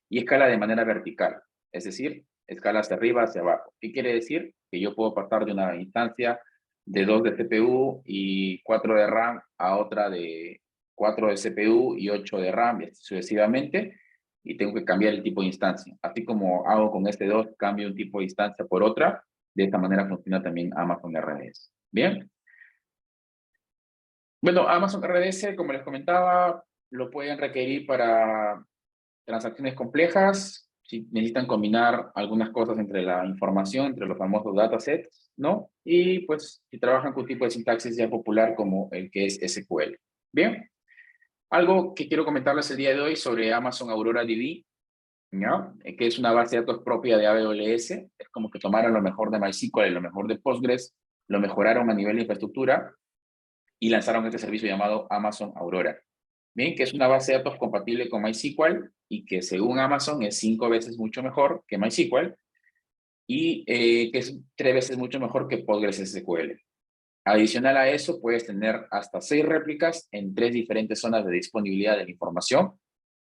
y escala de manera vertical, es decir, escala hacia arriba, hacia abajo. ¿Qué quiere decir? Que yo puedo pasar de una instancia de 2 de CPU y 4 de RAM a otra de 4 de CPU y 8 de RAM, y así sucesivamente, y tengo que cambiar el tipo de instancia. Así como hago con este 2, cambio un tipo de instancia por otra, de esta manera funciona también Amazon RDS. ¿Bien? Bueno, Amazon RDS, como les comentaba, lo pueden requerir para transacciones complejas, si necesitan combinar algunas cosas entre la información, entre los famosos datasets, ¿no? Y pues si trabajan con un tipo de sintaxis ya popular como el que es SQL. Bien. Algo que quiero comentarles el día de hoy sobre Amazon Aurora DB, ¿no? Que es una base de datos propia de AWS. Es como que tomaron lo mejor de MySQL y lo mejor de Postgres, lo mejoraron a nivel de infraestructura y lanzaron este servicio llamado Amazon Aurora. Bien, que es una base de datos compatible con MySQL y que según Amazon es 5 veces mucho mejor que MySQL y que es 3 veces mucho mejor que PostgreSQL. Adicional a eso, puedes tener hasta 6 réplicas en 3 diferentes zonas de disponibilidad de la información.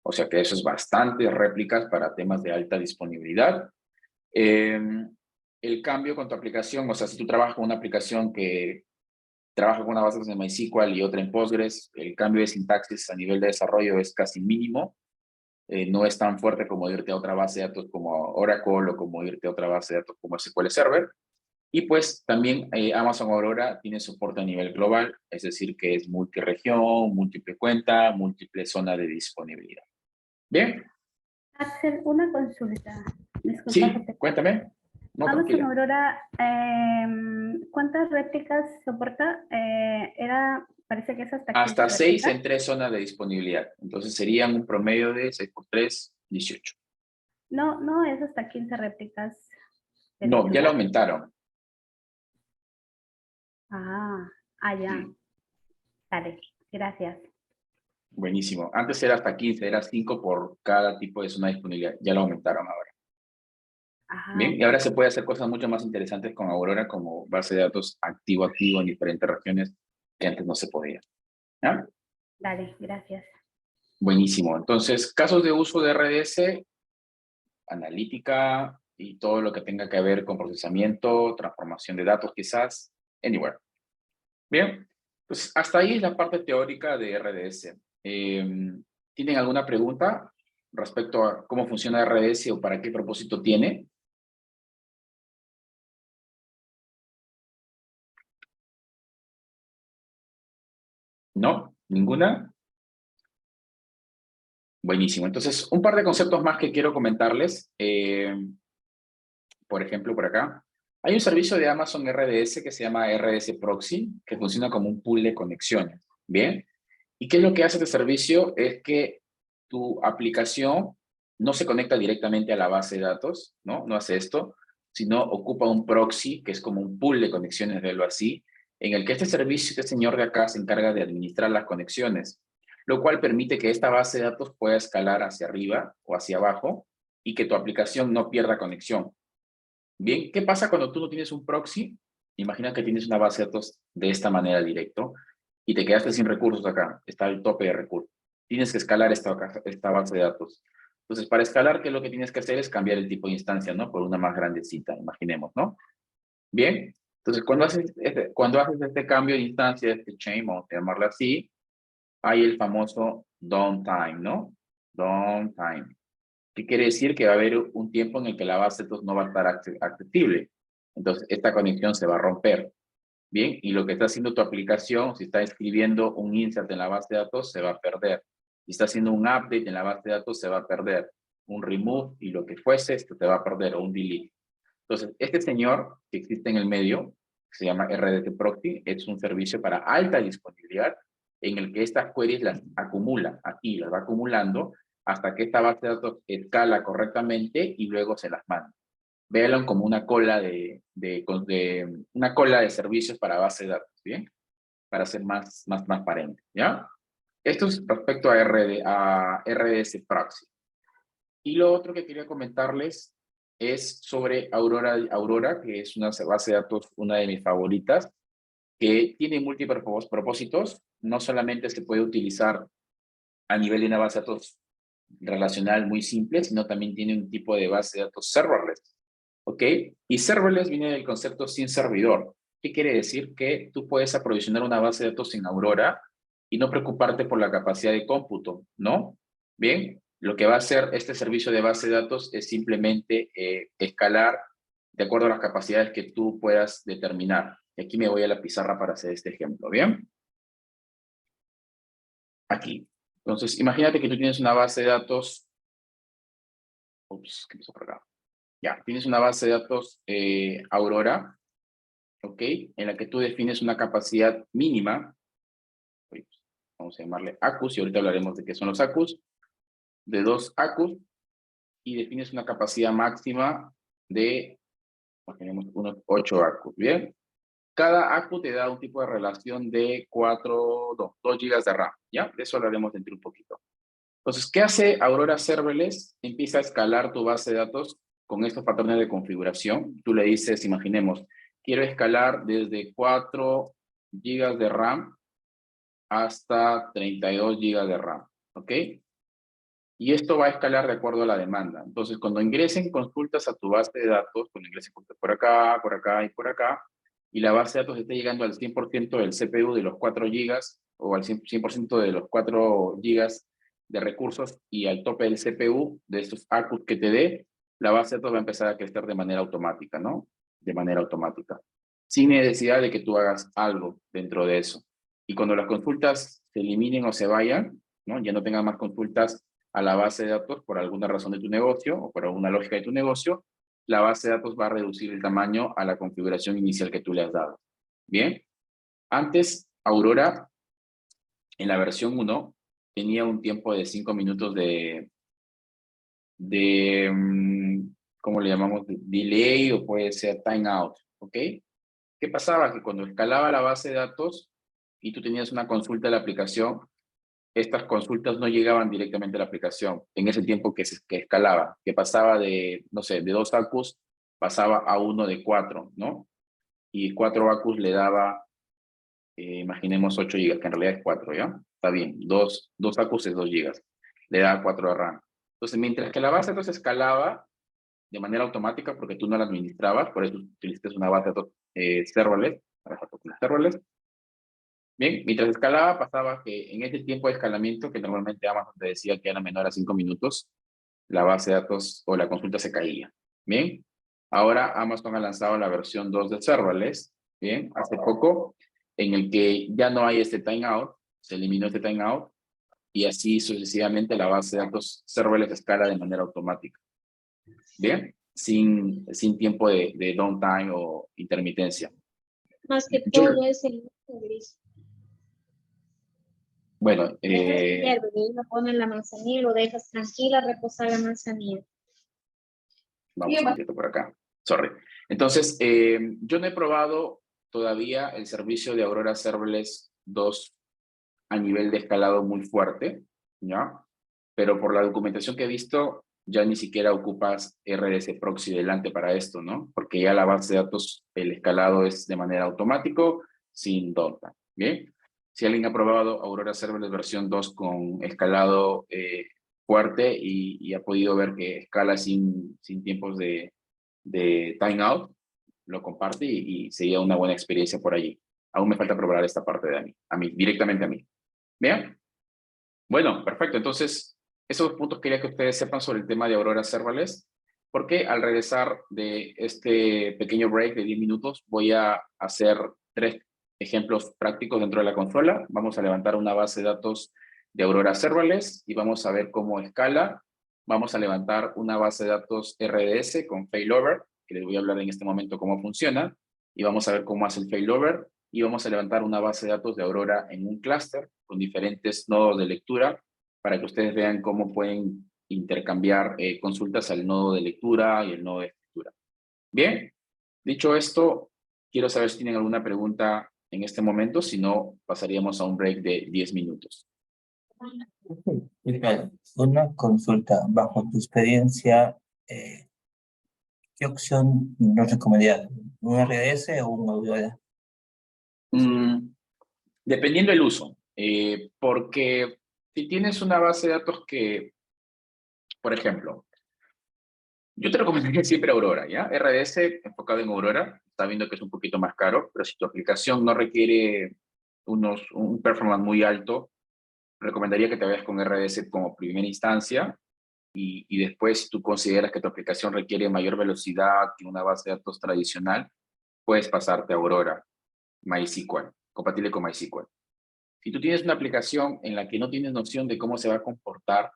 O sea que eso es bastante réplicas para temas de alta disponibilidad. El cambio con tu aplicación, o sea, si tú trabajas con una aplicación que trabaja con una base de MySQL y otra en Postgres, el cambio de sintaxis a nivel de desarrollo es casi mínimo. No es tan fuerte como irte a otra base de datos como Oracle o como irte a otra base de datos como SQL Server. Y pues también Amazon Aurora tiene soporte a nivel global, es decir, que es multiregión, múltiple cuenta, múltiple zona de disponibilidad. ¿Bien? Hacer una consulta. Disculpa Sí, que te- cuéntame. No, Amazon tranquila. Aurora, ¿cuántas réplicas soporta? Parece que es hasta 15 Hasta 6 réplicas. en 3 zonas de disponibilidad. Entonces serían un promedio de 6 por 3, 18. No, no es hasta 15 réplicas. de No, ya lo titular. aumentaron. Ya. Sí. Dale, gracias. Buenísimo. Antes era hasta 15, era 5 por cada tipo de zona de disponibilidad. Ya lo aumentaron ahora. Bien, y ahora se puede hacer cosas mucho más interesantes con Aurora como base de datos activo-activo en diferentes regiones que antes no se podía. ¿Ya? Dale, gracias. Buenísimo. Entonces, casos de uso de RDS, analítica y todo lo que tenga que ver con procesamiento, transformación de datos quizás, anywhere. Bien, pues hasta ahí es la parte teórica de RDS. ¿Tienen alguna pregunta respecto a cómo funciona RDS o para qué propósito tiene? ¿No? ¿Ninguna? Buenísimo. Entonces, un par de conceptos más que quiero comentarles. Por ejemplo, por acá. Hay un servicio de Amazon RDS que se llama RDS Proxy, que funciona como un pool de conexiones. ¿Bien? ¿Y qué es lo que hace este servicio? Es que tu aplicación no se conecta directamente a la base de datos, ¿no? No hace esto, sino ocupa un proxy, que es como un pool de conexiones, verlo así, en el que este servicio, este señor de acá, se encarga de administrar las conexiones, lo cual permite que esta base de datos pueda escalar hacia arriba o hacia abajo y que tu aplicación no pierda conexión. Bien, ¿qué pasa cuando tú no tienes un proxy? Imagina que tienes una base de datos de esta manera directo y te quedaste sin recursos acá, está el tope de recursos. Tienes que escalar esta base de datos. Entonces, para escalar, ¿qué es lo que tienes que hacer? Es cambiar el tipo de instancia, ¿no? Por una más grandecita, imaginemos, ¿no? Bien, entonces cuando haces este cambio de instancia, este change, vamos a llamarlo así, hay el famoso downtime, ¿no? Downtime. ¿Qué quiere decir? Que va a haber un tiempo en el que la base de datos no va a estar accesible. Entonces, esta conexión se va a romper. Bien, y lo que está haciendo tu aplicación, si está escribiendo un insert en la base de datos, se va a perder. Si está haciendo un update en la base de datos, se va a perder. Un remove y lo que fuese, esto te va a perder, o un delete. Entonces, este señor que existe en el medio, se llama RDT Proxy, es un servicio para alta disponibilidad, en el que estas queries las acumula, aquí las va acumulando, hasta que esta base de datos escala correctamente y luego se las manda. Véanlo como una cola una cola de servicios para base de datos, ¿bien? Para ser más transparente, ¿ya? Esto es respecto a RDS Proxy. Y lo otro que quería comentarles es sobre Aurora, que es una base de datos, una de mis favoritas, que tiene múltiples propósitos. No solamente se puede utilizar a nivel de una base de datos relacional muy simple, sino también tiene un tipo de base de datos serverless. ¿Ok? Y serverless viene del concepto sin servidor. ¿Qué quiere decir? Que tú puedes aprovisionar una base de datos en Aurora y no preocuparte por la capacidad de cómputo, ¿no? Bien, lo que va a hacer este servicio de base de datos es simplemente escalar de acuerdo a las capacidades que tú puedas determinar. Y aquí me voy a la pizarra para hacer este ejemplo, ¿bien? Aquí. Entonces, imagínate que tú tienes una base de datos. Ups, ¿qué pasó por acá? Ya, tienes una base de datos Aurora, ¿ok? En la que tú defines una capacidad mínima. Vamos a llamarle ACUS, y ahorita hablaremos de qué son los ACUS. De 2 ACUS, y defines una capacidad máxima de, tenemos unos 8 ACUS, ¿bien? Cada ACU te da un tipo de relación de 2 GB de RAM, ¿ya? De eso hablaremos dentro un poquito. Entonces, ¿qué hace Aurora Serverless? Empieza a escalar tu base de datos con estos patrones de configuración. Tú le dices, imaginemos, quiero escalar desde 4 GB de RAM hasta 32 GB de RAM, ¿ok? Y esto va a escalar de acuerdo a la demanda. Entonces, cuando ingresen consultas a tu base de datos, cuando ingresen por acá y por acá, y la base de datos esté llegando al 100% del CPU de los 4 GB, o al 100% de los 4 GB de recursos, y al tope del CPU, de estos ACUs que te dé, la base de datos va a empezar a crecer de manera automática, ¿no? De manera automática. Sin necesidad de que tú hagas algo dentro de eso. Y cuando las consultas se eliminen o se vayan, ¿no? Ya no tengan más consultas a la base de datos por alguna razón de tu negocio o por alguna lógica de tu negocio, la base de datos va a reducir el tamaño a la configuración inicial que tú le has dado. Bien. Antes, Aurora, en la versión 1, tenía un tiempo de 5 minutos ¿cómo le llamamos? Delay, o puede ser timeout, ¿ok? ¿Qué pasaba? Que cuando escalaba la base de datos y tú tenías una consulta de la aplicación, estas consultas no llegaban directamente a la aplicación en ese tiempo que escalaba, que pasaba de, no sé, de 2 ACUs, pasaba a 1 de 4, ¿no? Y 4 ACUs le daba, imaginemos 8 GB, que en realidad es 4, ¿ya? Está bien, 2 ACUs es 2 GB, le daba 4 de RAM. Entonces, mientras que la base de datos escalaba de manera automática, porque tú no la administrabas, por eso utilizaste una base de datos serverless. Bien, mientras escalaba, pasaba que en este tiempo de escalamiento, que normalmente Amazon te decía que era menor a 5 minutos, la base de datos o la consulta se caía. Bien, ahora Amazon ha lanzado la versión 2 de serverless, bien, hace poco, en el que ya no hay este timeout, se eliminó este timeout, y así sucesivamente la base de datos serverless escala de manera automática. Bien, sin tiempo de downtime o intermitencia. Más que todo es el gris. Bueno, Lo pones la manzanilla, lo dejas tranquila, reposar la manzanilla. Vamos un poquito por acá. Sorry. Entonces, yo no he probado todavía el servicio de Aurora Serverless 2 a nivel de escalado muy fuerte, ¿ya? Pero por la documentación que he visto, ya ni siquiera ocupas RDS Proxy delante para esto, ¿no? Porque ya la base de datos, el escalado es de manera automático, sin downtime, ¿bien? Si alguien ha probado Aurora Serverless versión 2 con escalado fuerte y ha podido ver que escala sin tiempos de timeout, lo comparte y sería una buena experiencia por allí. Aún me falta probar esta parte de directamente a mí. ¿Bien? Bueno, perfecto. Entonces, esos puntos quería que ustedes sepan sobre el tema de Aurora Serverless, porque al regresar de este pequeño break de 10 minutos, voy a hacer 3 ejemplos prácticos dentro de la consola. Vamos a levantar una base de datos de Aurora Serverless y vamos a ver cómo escala. Vamos a levantar una base de datos RDS con failover, que les voy a hablar en este momento cómo funciona, y vamos a ver cómo hace el failover, y vamos a levantar una base de datos de Aurora en un clúster con diferentes nodos de lectura para que ustedes vean cómo pueden intercambiar consultas al nodo de lectura y el nodo de escritura. Bien, dicho esto, quiero saber si tienen alguna pregunta en este momento, si no, pasaríamos a un break de 10 minutos. Una consulta, bajo tu experiencia, ¿qué opción nos recomendarías? ¿Un RDS o un Aurora? Dependiendo del uso, porque si tienes una base de datos que, por ejemplo, yo te recomendaría siempre Aurora, ¿ya? RDS enfocado en Aurora, está viendo que es un poquito más caro, pero si tu aplicación no requiere un performance muy alto, recomendaría que te vayas con RDS como primera instancia y después si tú consideras que tu aplicación requiere mayor velocidad que una base de datos tradicional, puedes pasarte a Aurora, MySQL, compatible con MySQL. Si tú tienes una aplicación en la que no tienes noción de cómo se va a comportar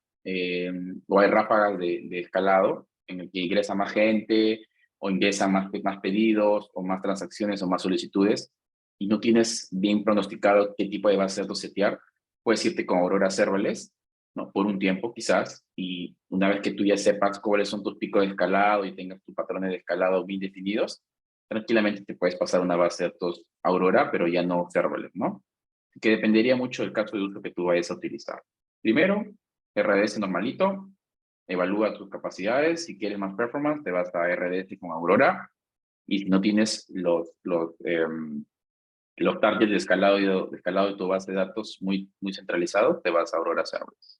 o hay ráfagas de escalado en el que ingresa más gente o ingresa más pedidos o más transacciones o más solicitudes y no tienes bien pronosticado qué tipo de base de datos setear, puedes irte con Aurora Serverless, ¿no? Por un tiempo quizás, y una vez que tú ya sepas cuáles son tus picos de escalado y tengas tus patrones de escalado bien definidos, tranquilamente te puedes pasar una base de datos Aurora, pero ya no Serverless, ¿no? Que dependería mucho del caso de uso que tú vayas a utilizar. Primero, RDS normalito, evalúa tus capacidades, si quieres más performance, te vas a RDS con Aurora, y si no tienes los targets de escalado de tu base de datos muy centralizados, te vas a Aurora Serverless.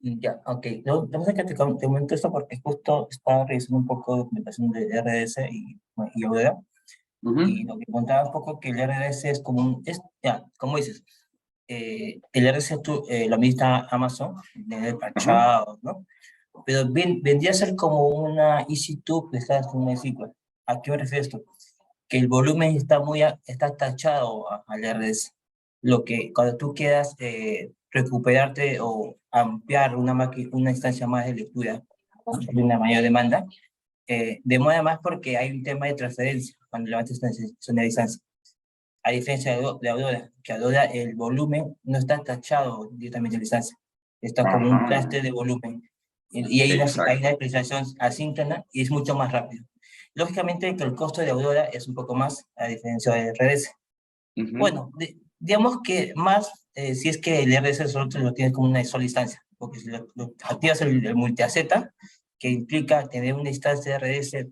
Ya, ok. Yo sé que te comento esto porque justo estaba revisando un poco de documentación de RDS y Aurora, y lo que contaba un poco que el RDS es como ya, como dices, el RDS lo administra Amazon, de parchado, ¿no? Pero vendría a ser como una EC2 que está con MySQL. ¿A qué me refiero esto? Que el volumen está tachado al RDS. Lo que cuando tú quieras recuperarte o ampliar una instancia más de lectura de una mayor demanda, demora más porque hay un tema de transferencia cuando levantas una distancia. A diferencia de Aurora, que Aurora el volumen no está tachado directamente en distancia, está como un clúster de volumen. Y hay una actualización asíncrona y es mucho más rápido. Lógicamente que el costo de Aurora es un poco más, a diferencia de RDS. Bueno, digamos que más si es que el RDS solo lo tienes como una sola instancia, porque si lo activas el multi-AZ, que implica tener una instancia de RDS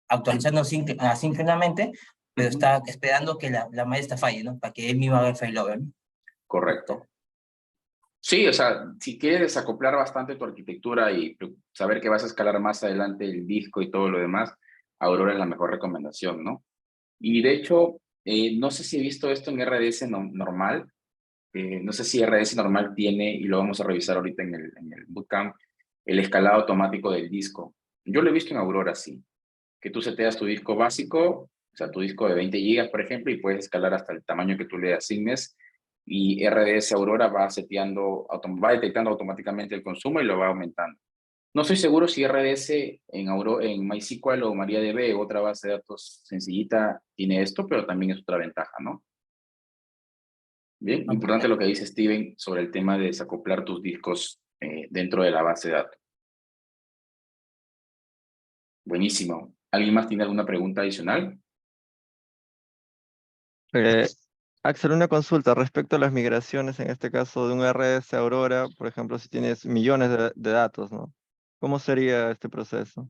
actualizando asíncronamente, pero está esperando que la maestra falle, ¿no? Para que él mismo haga el failover, ¿no? Correcto. Sí, o sea, si quieres desacoplar bastante tu arquitectura y saber que vas a escalar más adelante el disco y todo lo demás, Aurora es la mejor recomendación, ¿no? Y de hecho, no sé si he visto esto en RDS normal, no sé si RDS normal tiene, y lo vamos a revisar ahorita en el bootcamp, el escalado automático del disco. Yo lo he visto en Aurora, sí, que tú seteas tu disco básico, o sea, tu disco de 20 GB, por ejemplo, y puedes escalar hasta el tamaño que tú le asignes, y RDS Aurora va detectando automáticamente el consumo y lo va aumentando. No estoy seguro si RDS en MySQL o MariaDB, otra base de datos sencillita, tiene esto, pero también es otra ventaja, ¿no? Bien, importante lo que dice Steven sobre el tema de desacoplar tus discos dentro de la base de datos. Buenísimo. ¿Alguien más tiene alguna pregunta adicional? Axel, una consulta respecto a las migraciones, en este caso de un RDS a Aurora, por ejemplo, si tienes millones de datos, ¿no? ¿Cómo sería este proceso?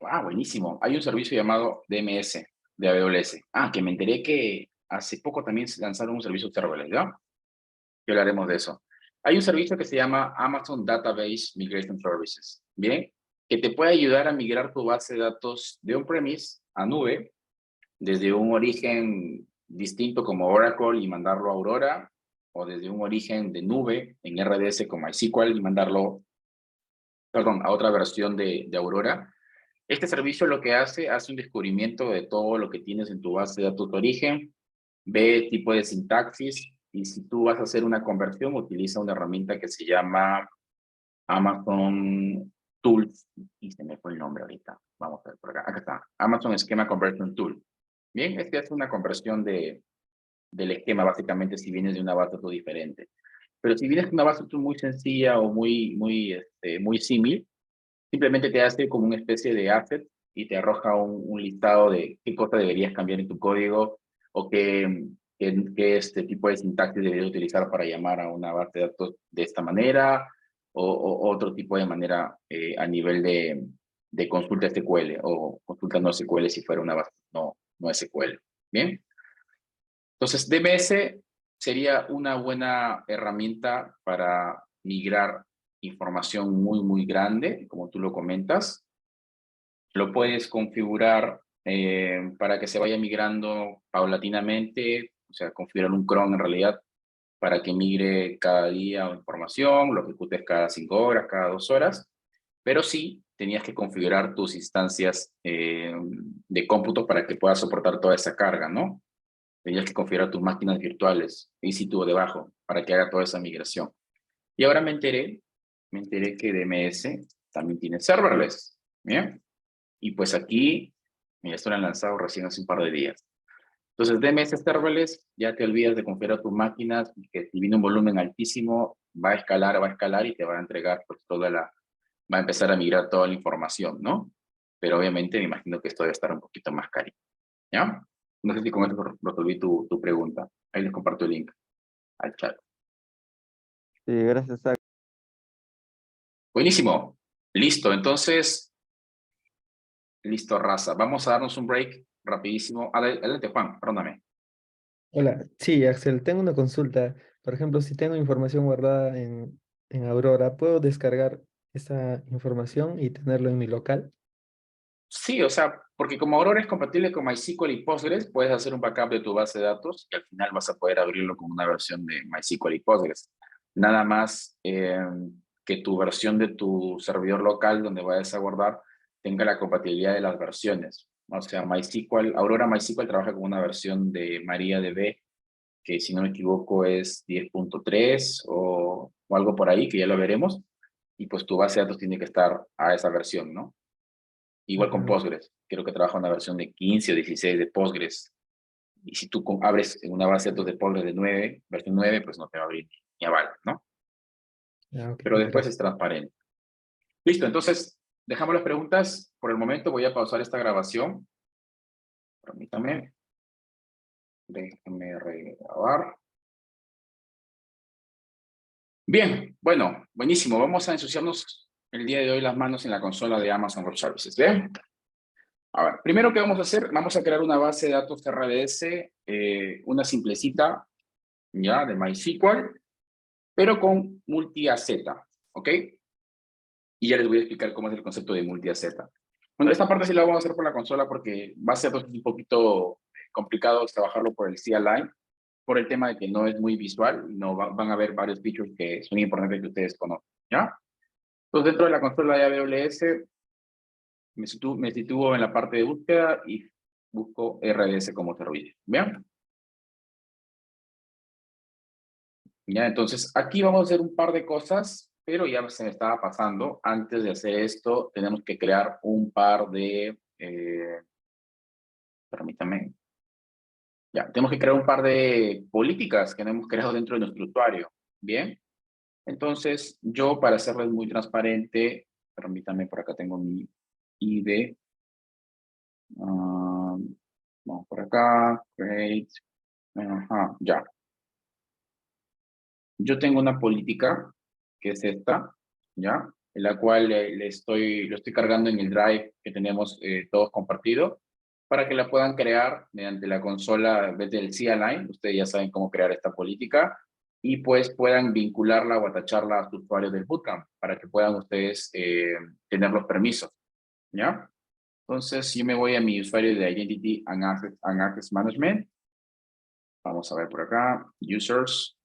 Ah, buenísimo. Hay un servicio llamado DMS de AWS. Ah, que me enteré que hace poco también se lanzaron un servicio serverless, ¿ya? Que hablaremos de eso. Hay un servicio que se llama Amazon Database Migration Services, ¿bien? Que te puede ayudar a migrar tu base de datos de on-premise a nube desde un origen distinto como Oracle y mandarlo a Aurora, o desde un origen de nube en RDS como MySQL y mandarlo, a otra versión de Aurora. Este servicio lo que hace un descubrimiento de todo lo que tienes en tu base de datos de origen, ve tipo de sintaxis Y si tú vas a hacer una conversión, utiliza una herramienta que se llama Amazon Tools. Y se me fue el nombre ahorita. Vamos a ver por acá. Acá está. Amazon Schema Conversion Tool. Bien, este es una conversión del esquema, básicamente, si vienes de una base de datos diferente. Pero si vienes de una base de datos muy sencilla o muy símil, simplemente te hace como una especie de asset y te arroja un listado de qué cosa deberías cambiar en tu código o qué este tipo de sintaxis deberías utilizar para llamar a una base de datos de esta manera o otro tipo de manera a nivel de consulta SQL o consulta no SQL si fuera una base no SQL. Bien. Entonces, DMS sería una buena herramienta para migrar información muy grande, como tú lo comentas. Lo puedes configurar para que se vaya migrando paulatinamente, o sea, configurar un cron en realidad para que migre cada día información, lo ejecutes cada 5 horas, cada 2 horas, pero sí tenías que configurar tus instancias de cómputo para que puedas soportar toda esa carga, ¿no? Tenías que configurar tus máquinas virtuales, EC2 debajo, para que haga toda esa migración. Y ahora me enteré que DMS también tiene serverless, ¿bien? Y pues aquí, mira, esto lo han lanzado recién hace un par de días. Entonces, DMS serverless, ya te olvidas de configurar tus máquinas, que si viene un volumen altísimo, va a escalar y te va a entregar pues va a empezar a migrar toda la información, ¿no? Pero obviamente me imagino que esto debe estar un poquito más caro, ¿ya? No sé si con esto resolví tu pregunta. Ahí les comparto el link al chat. Sí, gracias, Zach. Buenísimo. Listo, entonces, listo, raza. Vamos a darnos un break rapidísimo. Adelante, Juan, perdóname. Hola, sí, Axel, tengo una consulta. Por ejemplo, si tengo información guardada en Aurora, ¿puedo descargar esa información y tenerlo en mi local? Sí, o sea, porque como Aurora es compatible con MySQL y Postgres, puedes hacer un backup de tu base de datos y al final vas a poder abrirlo con una versión de MySQL y Postgres. Nada más que tu versión de tu servidor local donde vayas a guardar tenga la compatibilidad de las versiones. O sea, Aurora MySQL trabaja con una versión de MariaDB que si no me equivoco es 10.3 o algo por ahí, que ya lo veremos. Y pues tu base de datos tiene que estar a esa versión, ¿no? Igual con Ujú. Postgres. Creo que trabaja una versión de 15 o 16 de Postgres. Y si tú abres en una base de datos de Postgres de 9, versión 9, pues no te va a abrir ni a bala, ¿no? Ah, ok, Pero después es gracias. transparente. Listo, entonces dejamos las preguntas. Por el momento voy a pausar esta grabación. Permítame. Déjenme regrabar. Bien, bueno, buenísimo. Vamos a ensuciarnos el día de hoy las manos en la consola de Amazon Web Services. ¿Bien? A ver, primero que vamos a hacer, vamos a crear una base de datos RDS, una simplecita, ya, de MySQL, pero con multi-AZ, ¿ok? Y ya les voy a explicar cómo es el concepto de multi-AZ. Bueno, esta parte sí la vamos a hacer por la consola porque base de datos es un poquito complicado trabajarlo por el CLI, por el tema de que no es muy visual, no van a haber varios features que son importantes que ustedes conozcan, ¿ya? Entonces, dentro de la consola de AWS, me sitúo en la parte de búsqueda y busco RDS como servicio. ¿Bien? Ya, entonces aquí vamos a hacer un par de cosas, pero ya se me estaba pasando. Antes de hacer esto, tenemos que crear un par de... permítame. Ya, tenemos que crear un par de políticas que hemos creado dentro de nuestro usuario. ¿Bien? Entonces, yo para hacerles muy transparente, permítame, por acá tengo mi ID. Vamos por acá, create, ajá, ya. Yo tengo una política, que es esta, ya, en la cual lo estoy cargando en el drive que tenemos todos compartido, para que la puedan crear mediante la consola desde el CLI. Ustedes ya saben cómo crear esta política, y pues puedan vincularla o atacharla a sus usuarios del bootcamp, para que puedan ustedes tener los permisos, ¿ya? Entonces, yo me voy a mi usuario de Identity and Access Management. Vamos a ver por acá, Users.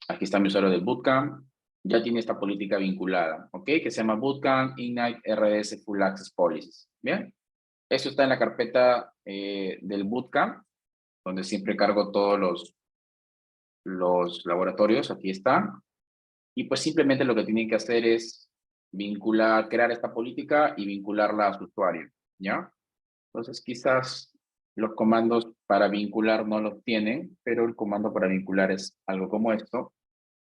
Aquí está mi usuario del Bootcamp. Ya tiene esta política vinculada, ¿ok? Que se llama Bootcamp Ignite RDS Full Access Policies. ¿Bien? Eso está en la carpeta del Bootcamp, donde siempre cargo todos los laboratorios, aquí están. Y pues simplemente lo que tienen que hacer es vincular, crear esta política y vincularla a su usuario, ¿ya? Entonces quizás los comandos para vincular no los tienen, pero el comando para vincular es algo como esto.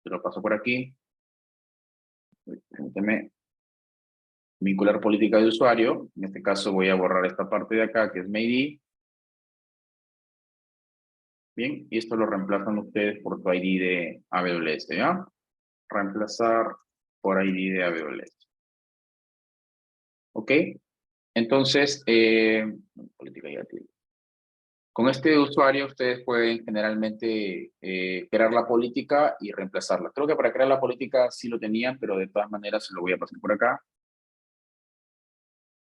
Se lo paso por aquí. Permíteme. Vincular política de usuario. En este caso voy a borrar esta parte de acá, que es MyID. Bien, y esto lo reemplazan ustedes por tu ID de AWS, ¿ya? Reemplazar por ID de AWS. ¿Ok? Entonces, política ya tiene. Con este usuario ustedes pueden generalmente crear la política y reemplazarla. Creo que para crear la política sí lo tenían, pero de todas maneras se lo voy a pasar por acá.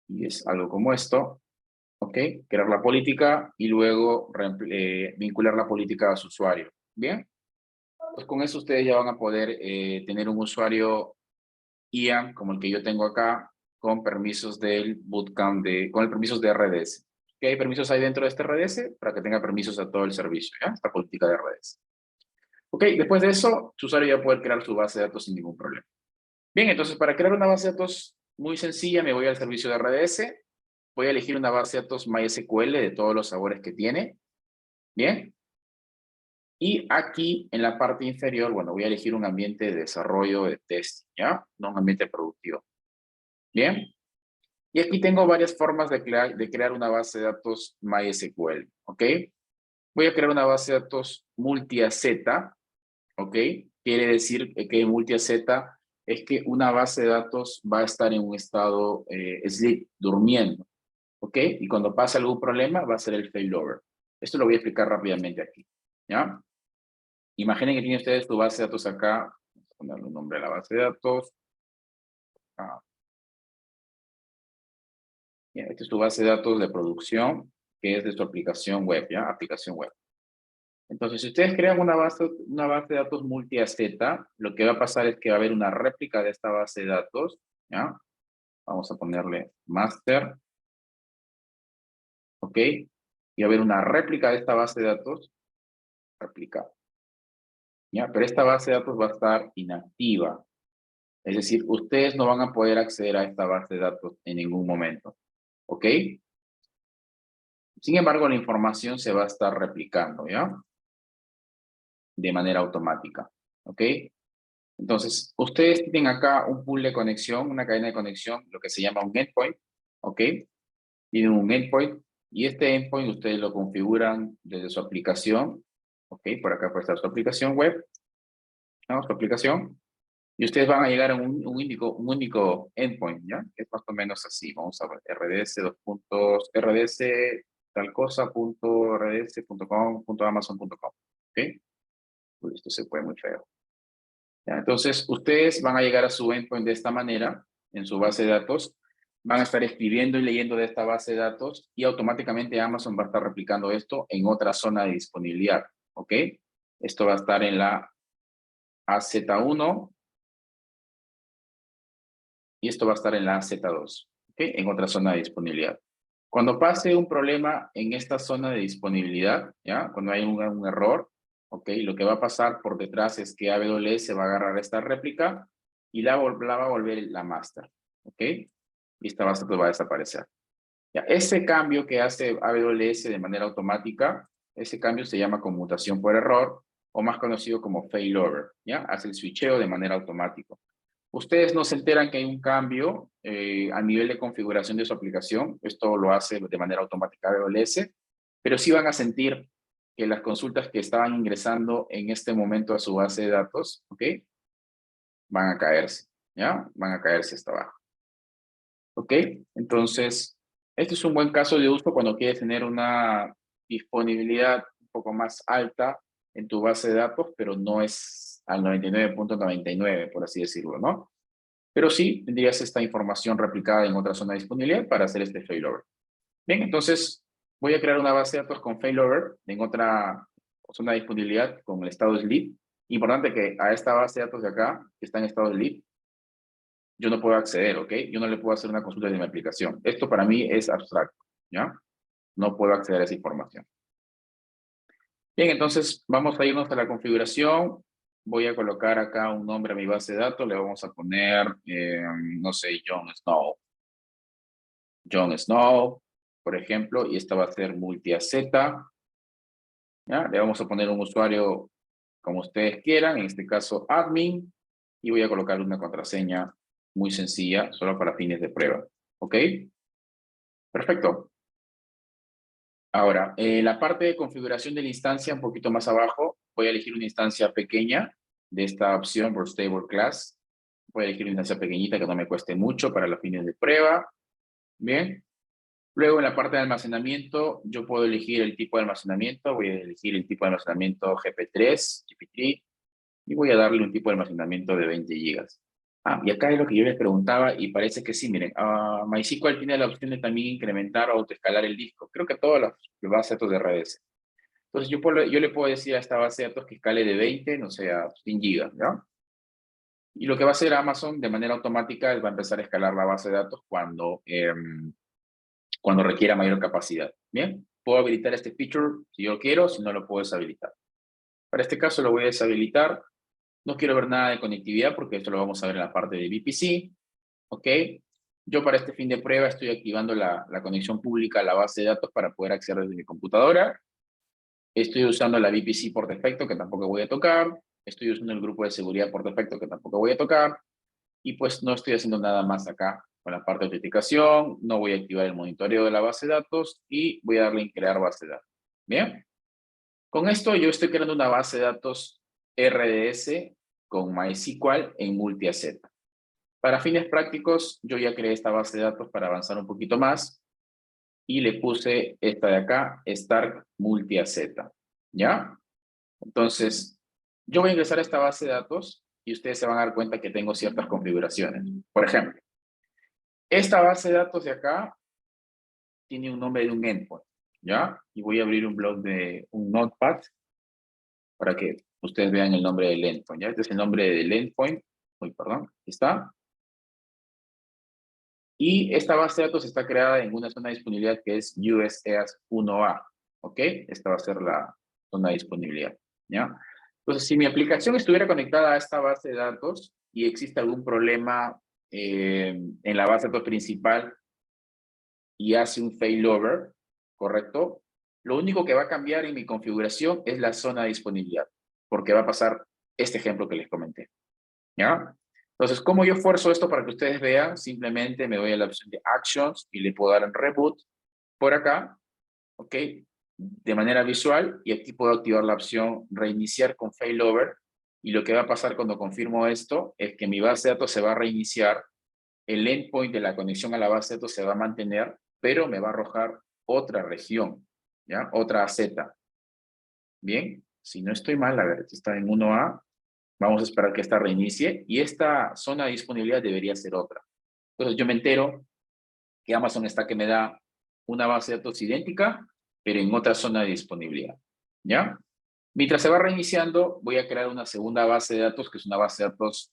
Y es algo como esto. ¿Ok? Crear la política y luego vincular la política a su usuario. ¿Bien? Pues con eso ustedes ya van a poder tener un usuario IAM, como el que yo tengo acá, con permisos del bootcamp, con el permisos de RDS. ¿Qué permisos hay dentro de este RDS? Para que tenga permisos a todo el servicio, ¿ya? Esta política de RDS. Ok, después de eso, su usuario ya puede crear su base de datos sin ningún problema. Bien, entonces para crear una base de datos muy sencilla, me voy al servicio de RDS, voy a elegir una base de datos MySQL de todos los sabores que tiene. Bien. Y aquí, en la parte inferior, bueno, voy a elegir un ambiente de desarrollo de test, ¿ya? No un ambiente productivo. Bien. Y aquí tengo varias formas de crear una base de datos MySQL, ¿ok? Voy a crear una base de datos multi-AZ, ¿ok? Quiere decir que multi-AZ es que una base de datos va a estar en un estado sleep, durmiendo, ¿ok? Y cuando pasa algún problema va a ser el failover. Esto lo voy a explicar rápidamente aquí, ¿ya? Imaginen que tienen ustedes su base de datos acá. Vamos a ponerle un nombre a la base de datos. Bien, esta es tu base de datos de producción, que es de su aplicación web, ¿ya? Aplicación web. Entonces, si ustedes crean una base de datos multi-AZ, lo que va a pasar es que va a haber una réplica de esta base de datos, ¿ya? Vamos a ponerle master. ¿Ok? Y va a haber una réplica de esta base de datos, replicada. ¿Ya? Pero esta base de datos va a estar inactiva. Es decir, ustedes no van a poder acceder a esta base de datos en ningún momento. ¿Ok? Sin embargo, la información se va a estar replicando, ¿ya? De manera automática. ¿Ok? Entonces, ustedes tienen acá un pool de conexión, una cadena de conexión, lo que se llama un endpoint. ¿Ok? Tienen un endpoint y este endpoint ustedes lo configuran desde su aplicación. ¿Ok? Por acá puede estar su aplicación web. ¿No? Su aplicación. Y ustedes van a llegar a un único endpoint, ¿ya? Que es más o menos así. Vamos a ver, rds tal cosa, punto rds.com, punto amazon.com. ¿Ok? Uy, esto se fue muy feo. ¿Ya? Entonces, ustedes van a llegar a su endpoint de esta manera, en su base de datos. Van a estar escribiendo y leyendo de esta base de datos y automáticamente Amazon va a estar replicando esto en otra zona de disponibilidad. ¿Ok? Esto va a estar en la AZ1. Y esto va a estar en la Z2, ¿ok? En otra zona de disponibilidad. Cuando pase un problema en esta zona de disponibilidad, ¿ya? Cuando hay un error, ¿ok? Lo que va a pasar por detrás es que AWS va a agarrar esta réplica y la va a volver la master, ¿ok? Y esta base va a desaparecer. ¿Ya? Ese cambio que hace AWS de manera automática, ese cambio se llama conmutación por error, o más conocido como failover, ¿ya? Hace el switcheo de manera automática. Ustedes no se enteran que hay un cambio a nivel de configuración de su aplicación. Esto lo hace de manera automática AWS, pero sí van a sentir que las consultas que estaban ingresando en este momento a su base de datos, ¿ok? Van a caerse, ¿ya? Van a caerse hasta abajo. ¿Ok? Entonces, este es un buen caso de uso cuando quieres tener una disponibilidad un poco más alta en tu base de datos, pero no es al 99.99, por así decirlo, ¿no? Pero sí tendrías esta información replicada en otra zona de disponibilidad para hacer este failover. Bien, entonces voy a crear una base de datos con failover en otra zona de disponibilidad con el estado sleep. Importante que a esta base de datos de acá, que está en estado sleep, yo no puedo acceder, ¿ok? Yo no le puedo hacer una consulta de mi aplicación. Esto para mí es abstracto, ¿ya? No puedo acceder a esa información. Bien, entonces vamos a irnos a la configuración. Voy a colocar acá un nombre a mi base de datos. Le vamos a poner, no sé, Jon Snow. Jon Snow, por ejemplo, y esta va a ser multi-AZ. ¿Ya? Le vamos a poner un usuario como ustedes quieran, en este caso admin, y voy a colocar una contraseña muy sencilla, solo para fines de prueba. ¿Ok? Perfecto. Ahora, la parte de configuración de la instancia, un poquito más abajo, voy a elegir una instancia pequeña de esta opción por Stable Class. Voy a elegir una instancia pequeñita que no me cueste mucho para los fines de prueba. Bien. Luego en la parte de almacenamiento, yo puedo elegir el tipo de almacenamiento. Voy a elegir el tipo de almacenamiento GP3, y voy a darle un tipo de almacenamiento de 20 GB. Ah, y acá es lo que yo les preguntaba, y parece que sí, miren, MySQL tiene la opción de también incrementar o autoescalar el disco. Creo que todas las bases de datos de RDS. Entonces yo le puedo decir a esta base de datos que escale de 20, no sé, a 100 GB, ¿ya? Y lo que va a hacer Amazon de manera automática es va a empezar a escalar la base de datos cuando requiera mayor capacidad. Bien, puedo habilitar este feature si yo quiero, si no lo puedo deshabilitar. Para este caso lo voy a deshabilitar. No quiero ver nada de conectividad porque esto lo vamos a ver en la parte de VPC. ¿Ok? Yo para este fin de prueba estoy activando la conexión pública a la base de datos para poder acceder desde mi computadora. Estoy usando la VPC por defecto, que tampoco voy a tocar. Estoy usando el grupo de seguridad por defecto, que tampoco voy a tocar. Y pues no estoy haciendo nada más acá con la parte de autenticación. No voy a activar el monitoreo de la base de datos y voy a darle en crear base de datos. Bien. Con esto yo estoy creando una base de datos RDS con MySQL en multi-AZ. Para fines prácticos, yo ya creé esta base de datos para avanzar un poquito más y le puse esta de acá, Stark multi-AZ. ¿Ya? Entonces, yo voy a ingresar a esta base de datos y ustedes se van a dar cuenta que tengo ciertas configuraciones. Por ejemplo, esta base de datos de acá tiene un nombre de un endpoint. ¿Ya? Y voy a abrir un blog de un notepad para que ustedes vean el nombre del endpoint. ¿Ya? Este es el nombre del endpoint. Uy, perdón. Aquí está. Y esta base de datos está creada en una zona de disponibilidad que es USEAS 1A. ¿Ok? Esta va a ser la zona de disponibilidad. ¿Ya? Entonces, si mi aplicación estuviera conectada a esta base de datos y existe algún problema en la base de datos principal y hace un failover, ¿correcto? Lo único que va a cambiar en mi configuración es la zona de disponibilidad, porque va a pasar este ejemplo que les comenté. ¿Ya? Entonces, ¿cómo yo fuerzo esto para que ustedes vean? Simplemente me voy a la opción de Actions y le puedo dar en Reboot por acá, ¿ok? De manera visual, y aquí puedo activar la opción Reiniciar con Failover, y lo que va a pasar cuando confirmo esto es que mi base de datos se va a reiniciar, el endpoint de la conexión a la base de datos se va a mantener, pero me va a arrojar otra región, ¿ya? Otra AZ. Bien, si no estoy mal, a ver, está en 1A, vamos a esperar que esta reinicie, y esta zona de disponibilidad debería ser otra. Entonces yo me entero que Amazon está que me da una base de datos idéntica, pero en otra zona de disponibilidad. ¿Ya? Mientras se va reiniciando, voy a crear una segunda base de datos, que es una base de datos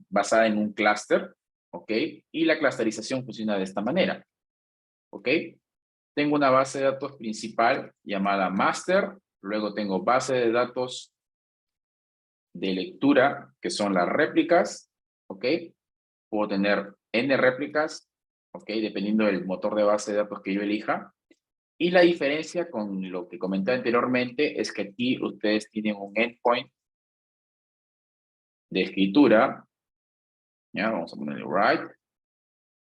basada en un clúster, ¿ok? Y la clusterización funciona de esta manera, ¿ok? Tengo una base de datos principal llamada master, luego tengo base de datos de lectura, que son las réplicas, ¿ok? Puedo tener n réplicas, ¿ok? Dependiendo del motor de base de datos que yo elija. Y la diferencia con lo que comenté anteriormente es que aquí ustedes tienen un endpoint de escritura, ¿ya? Vamos a ponerle write.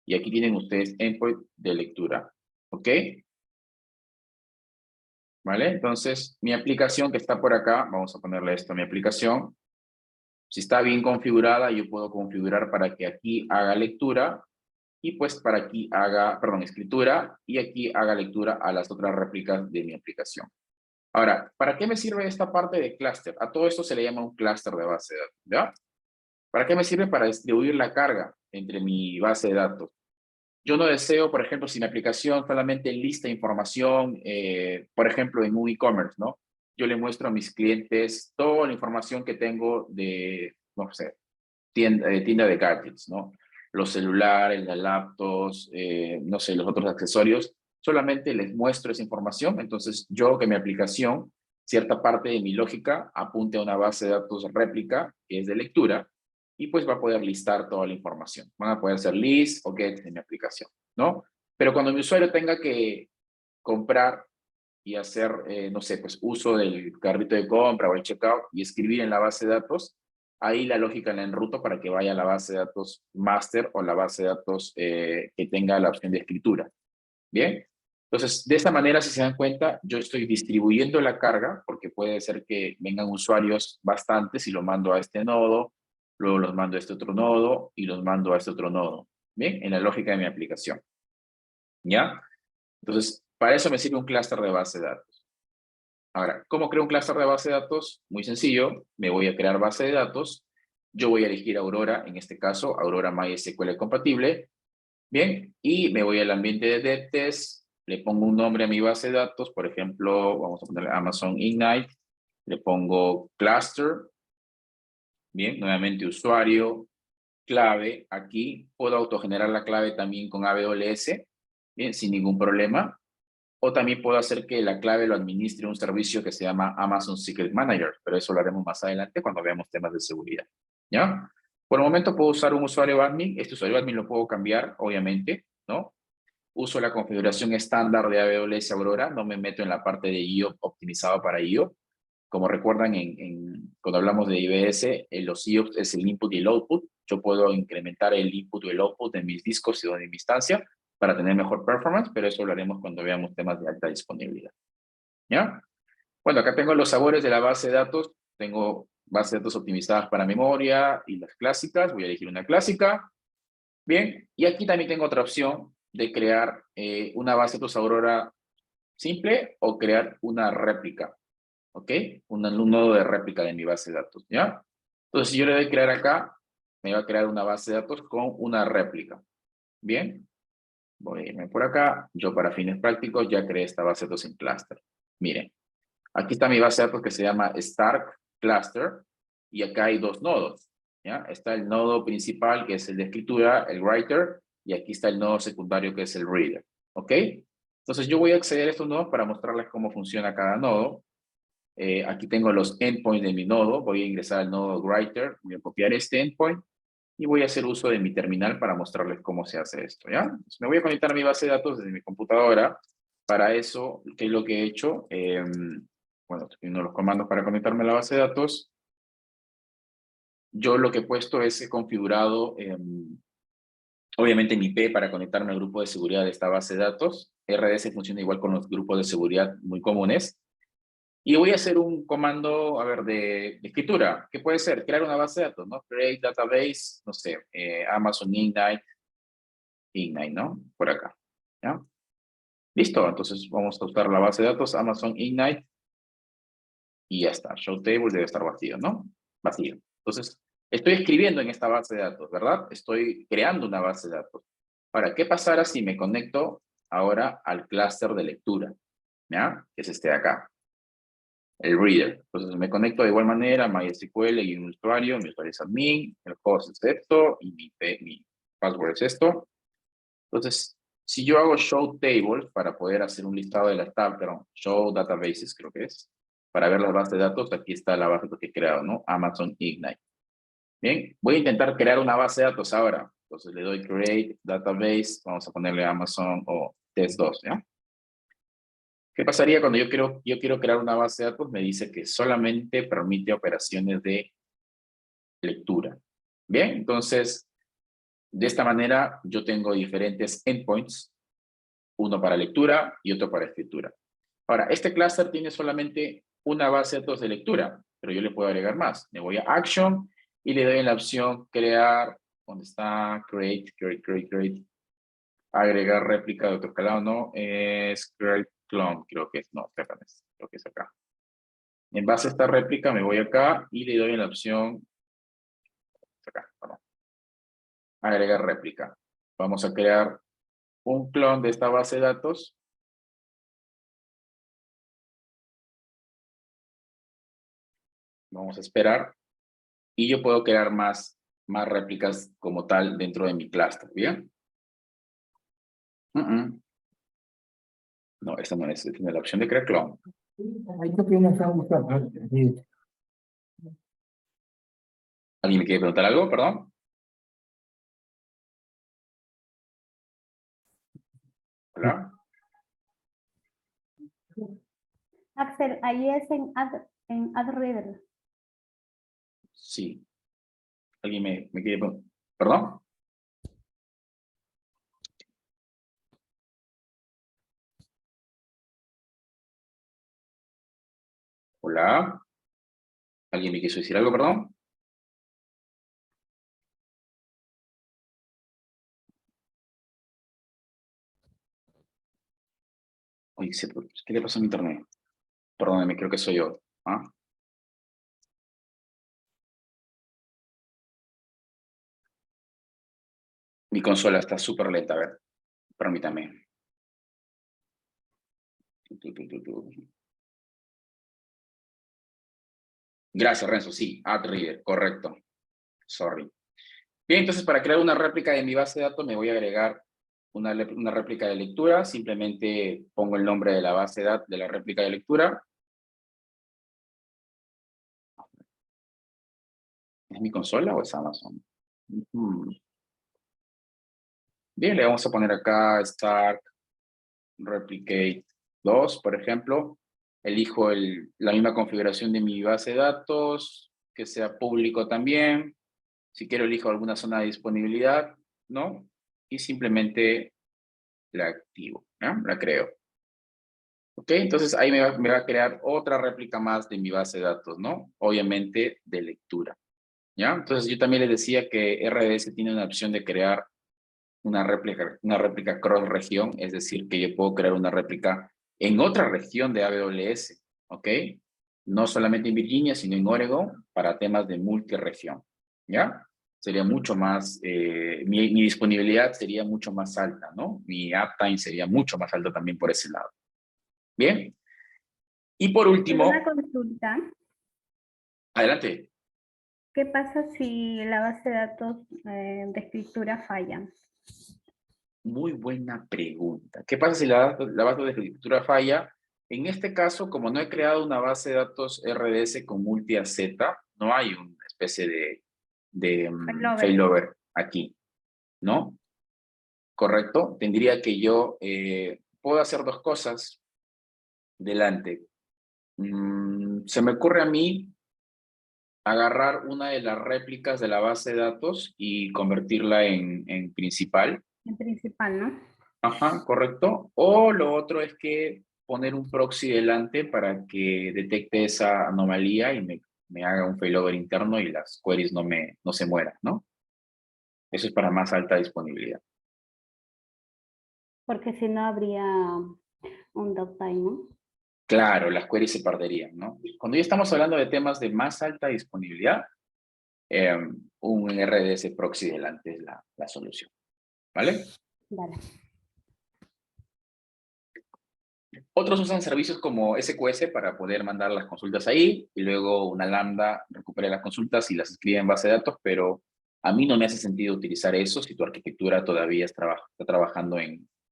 Y aquí tienen ustedes endpoint de lectura, ¿ok? ¿Vale? Entonces, mi aplicación que está por acá, vamos a ponerle esto, mi aplicación, si está bien configurada, yo puedo configurar para que aquí haga lectura y pues para aquí haga, perdón, escritura y aquí haga lectura a las otras réplicas de mi aplicación. Ahora, ¿para qué me sirve esta parte de clúster? A todo esto se le llama un clúster de base de datos, ¿ya? ¿Para qué me sirve? Para distribuir la carga entre mi base de datos. Yo no deseo, por ejemplo, si mi aplicación solamente lista información, por ejemplo, en un e-commerce, ¿no? Yo le muestro a mis clientes toda la información que tengo de, no sé, tienda de gadgets, ¿no? Los celulares, las laptops, no sé, los otros accesorios. Solamente les muestro esa información. Entonces, yo que mi aplicación cierta parte de mi lógica apunte a una base de datos réplica, que es de lectura, y pues va a poder listar toda la información. Van a poder ser list o get en mi aplicación, ¿no? Pero cuando mi usuario tenga que comprar y hacer, no sé, pues uso del carrito de compra o el checkout y escribir en la base de datos, ahí la lógica la enruto para que vaya a la base de datos master o la base de datos que tenga la opción de escritura. ¿Bien? Entonces, de esta manera, si se dan cuenta, yo estoy distribuyendo la carga, porque puede ser que vengan usuarios bastantes y lo mando a este nodo, luego los mando a este otro nodo y los mando a este otro nodo. ¿Bien? En la lógica de mi aplicación. ¿Ya? Entonces, para eso me sirve un clúster de base de datos. Ahora, ¿cómo creo un clúster de base de datos? Muy sencillo, me voy a crear base de datos, yo voy a elegir Aurora, en este caso, Aurora MySQL compatible, bien, y me voy al ambiente de DevTest, le pongo un nombre a mi base de datos, por ejemplo, vamos a ponerle Amazon Ignite, le pongo cluster, bien, nuevamente usuario, clave, aquí puedo autogenerar la clave también con AWS, bien, sin ningún problema. O también puedo hacer que la clave lo administre un servicio que se llama Amazon Secret Manager, pero eso lo haremos más adelante cuando veamos temas de seguridad. ¿Ya? Por el momento puedo usar un usuario admin. Este usuario admin lo puedo cambiar, obviamente, ¿no? Uso la configuración estándar de AWS Aurora, no me meto en la parte de IO optimizado para IO. Como recuerdan, cuando hablamos de IBS, los IOPS es el input y el output. Yo puedo incrementar el input y el output en mis discos y en mi instancia para tener mejor performance, pero eso lo haremos cuando veamos temas de alta disponibilidad. ¿Ya? Bueno, acá tengo los sabores de la base de datos. Tengo bases de datos optimizadas para memoria y las clásicas. Voy a elegir una clásica. Bien, y aquí también tengo otra opción de crear una base de datos Aurora simple o crear una réplica. ¿Ok? Un nodo de réplica de mi base de datos, ¿ya? Entonces, si yo le doy crear acá, me va a crear una base de datos con una réplica. ¿Bien? Voy a irme por acá. Yo, para fines prácticos, ya creé esta base de datos en cluster. Miren, aquí está mi base de datos que se llama Stark Cluster, y acá hay dos nodos, ¿ya? Está el nodo principal, que es el de escritura, el writer, y aquí está el nodo secundario, que es el reader, ¿ok? Entonces, yo voy a acceder a estos nodos para mostrarles cómo funciona cada nodo. Aquí tengo los endpoints de mi nodo. Voy a ingresar al nodo writer, voy a copiar este endpoint y voy a hacer uso de mi terminal para mostrarles cómo se hace esto, ¿ya? Entonces, me voy a conectar a mi base de datos desde mi computadora. Para eso, ¿qué es lo que he hecho? Bueno, estoy viendo los comandos para conectarme a la base de datos. Yo lo que he puesto es he configurado, obviamente, mi IP para conectarme al grupo de seguridad de esta base de datos. RDS funciona igual con los grupos de seguridad muy comunes. Y voy a hacer un comando, a ver, de escritura. ¿Qué puede ser? Crear una base de datos, ¿no? Create database, no sé, Amazon Ignite, ¿no? Por acá, ¿ya? Listo, entonces vamos a usar la base de datos Amazon Ignite. Y ya está, show table debe estar vacío, ¿no? Vacío. Entonces, estoy escribiendo en esta base de datos, ¿verdad? Estoy creando una base de datos. Ahora, ¿qué pasará si me conecto ahora al clúster de lectura? ¿Ya? Que es este de acá. El reader. Entonces me conecto de igual manera, MySQL y mi usuario es admin, el host es esto, y mi password es esto. Entonces, si yo hago show tables para poder hacer un listado de las tablas, perdón, show databases creo que es, para ver las bases de datos, aquí está la base de datos que he creado, ¿no? Amazon Ignite. Bien, voy a intentar crear una base de datos ahora. Entonces le doy create database, vamos a ponerle Amazon o test2, ¿ya? ¿Qué pasaría cuando yo quiero crear una base de datos? Me dice que solamente permite operaciones de lectura. Bien, entonces, de esta manera yo tengo diferentes endpoints, uno para lectura y otro para escritura. Ahora, este clúster tiene solamente una base de datos de lectura, pero yo le puedo agregar más. Me voy a Action y le doy en la opción crear, ¿dónde está? Create. Agregar réplica de otro escalado, ¿no? Es create clone, creo que es, no, creo que es acá. En base a esta réplica me voy acá y le doy en la opción, acá, perdón, agregar réplica. Vamos a crear un clon de esta base de datos. Vamos a esperar. Y yo puedo crear más réplicas como tal dentro de mi clúster, ¿bien? No, esta no es, tiene la opción de crear clon. Ahí creo que no está buscando. ¿Alguien me quiere preguntar algo? Perdón. Hola. Axel, ahí es en AdReader. Sí. ¿Alguien me quiere preguntar? ¿Perdón? Hola. ¿Alguien me quiso decir algo? Perdón. Oye, ¿qué le pasó a mi internet? Perdóneme, creo que soy yo. ¿Ah? Mi consola está súper lenta, a ver. Permítame. Gracias, Renzo. Sí, AdReader, correcto. Sorry. Bien, entonces para crear una réplica de mi base de datos me voy a agregar una réplica de lectura. Simplemente pongo el nombre de la base de datos de la réplica de lectura. ¿Es mi consola o es Amazon? Bien, le vamos a poner acá Start Replicate 2, por ejemplo. Elijo la misma configuración de mi base de datos, que sea público también. Si quiero, elijo alguna zona de disponibilidad, ¿no? Y simplemente la activo, ¿no? La creo. Ok, entonces ahí me va a crear otra réplica más de mi base de datos, ¿no? Obviamente de lectura, ¿ya? Entonces yo también les decía que RDS tiene una opción de crear una réplica cross-región, es decir, que yo puedo crear una réplica en otra región de AWS, ¿ok? No solamente en Virginia, sino en Oregon, para temas de multiregión, ¿ya? Sería mucho más, mi disponibilidad sería mucho más alta, ¿no? Mi uptime sería mucho más alta también por ese lado. Bien. Y por último... Una consulta. Adelante. ¿Qué pasa si la base de datos de escritura falla? Muy buena pregunta. ¿Qué pasa si la base de escritura falla? En este caso, como no he creado una base de datos RDS con multi-AZ, no hay una especie de failover aquí, ¿no? ¿Correcto? Tendría que yo, puedo hacer dos cosas delante. Se me ocurre a mí agarrar una de las réplicas de la base de datos y convertirla en principal. En principal, ¿no? Ajá, correcto. O lo otro es que poner un proxy delante para que detecte esa anomalía y me haga un failover interno y las queries no se mueran, ¿no? Eso es para más alta disponibilidad. Porque si no habría un downtime, ¿no? Claro, las queries se perderían, ¿no? Cuando ya estamos hablando de temas de más alta disponibilidad, un RDS proxy delante es la solución, ¿vale? Vale. Otros usan servicios como SQS para poder mandar las consultas ahí y luego una lambda recupera las consultas y las escribe en base de datos, pero a mí no me hace sentido utilizar eso si tu arquitectura todavía está trabajando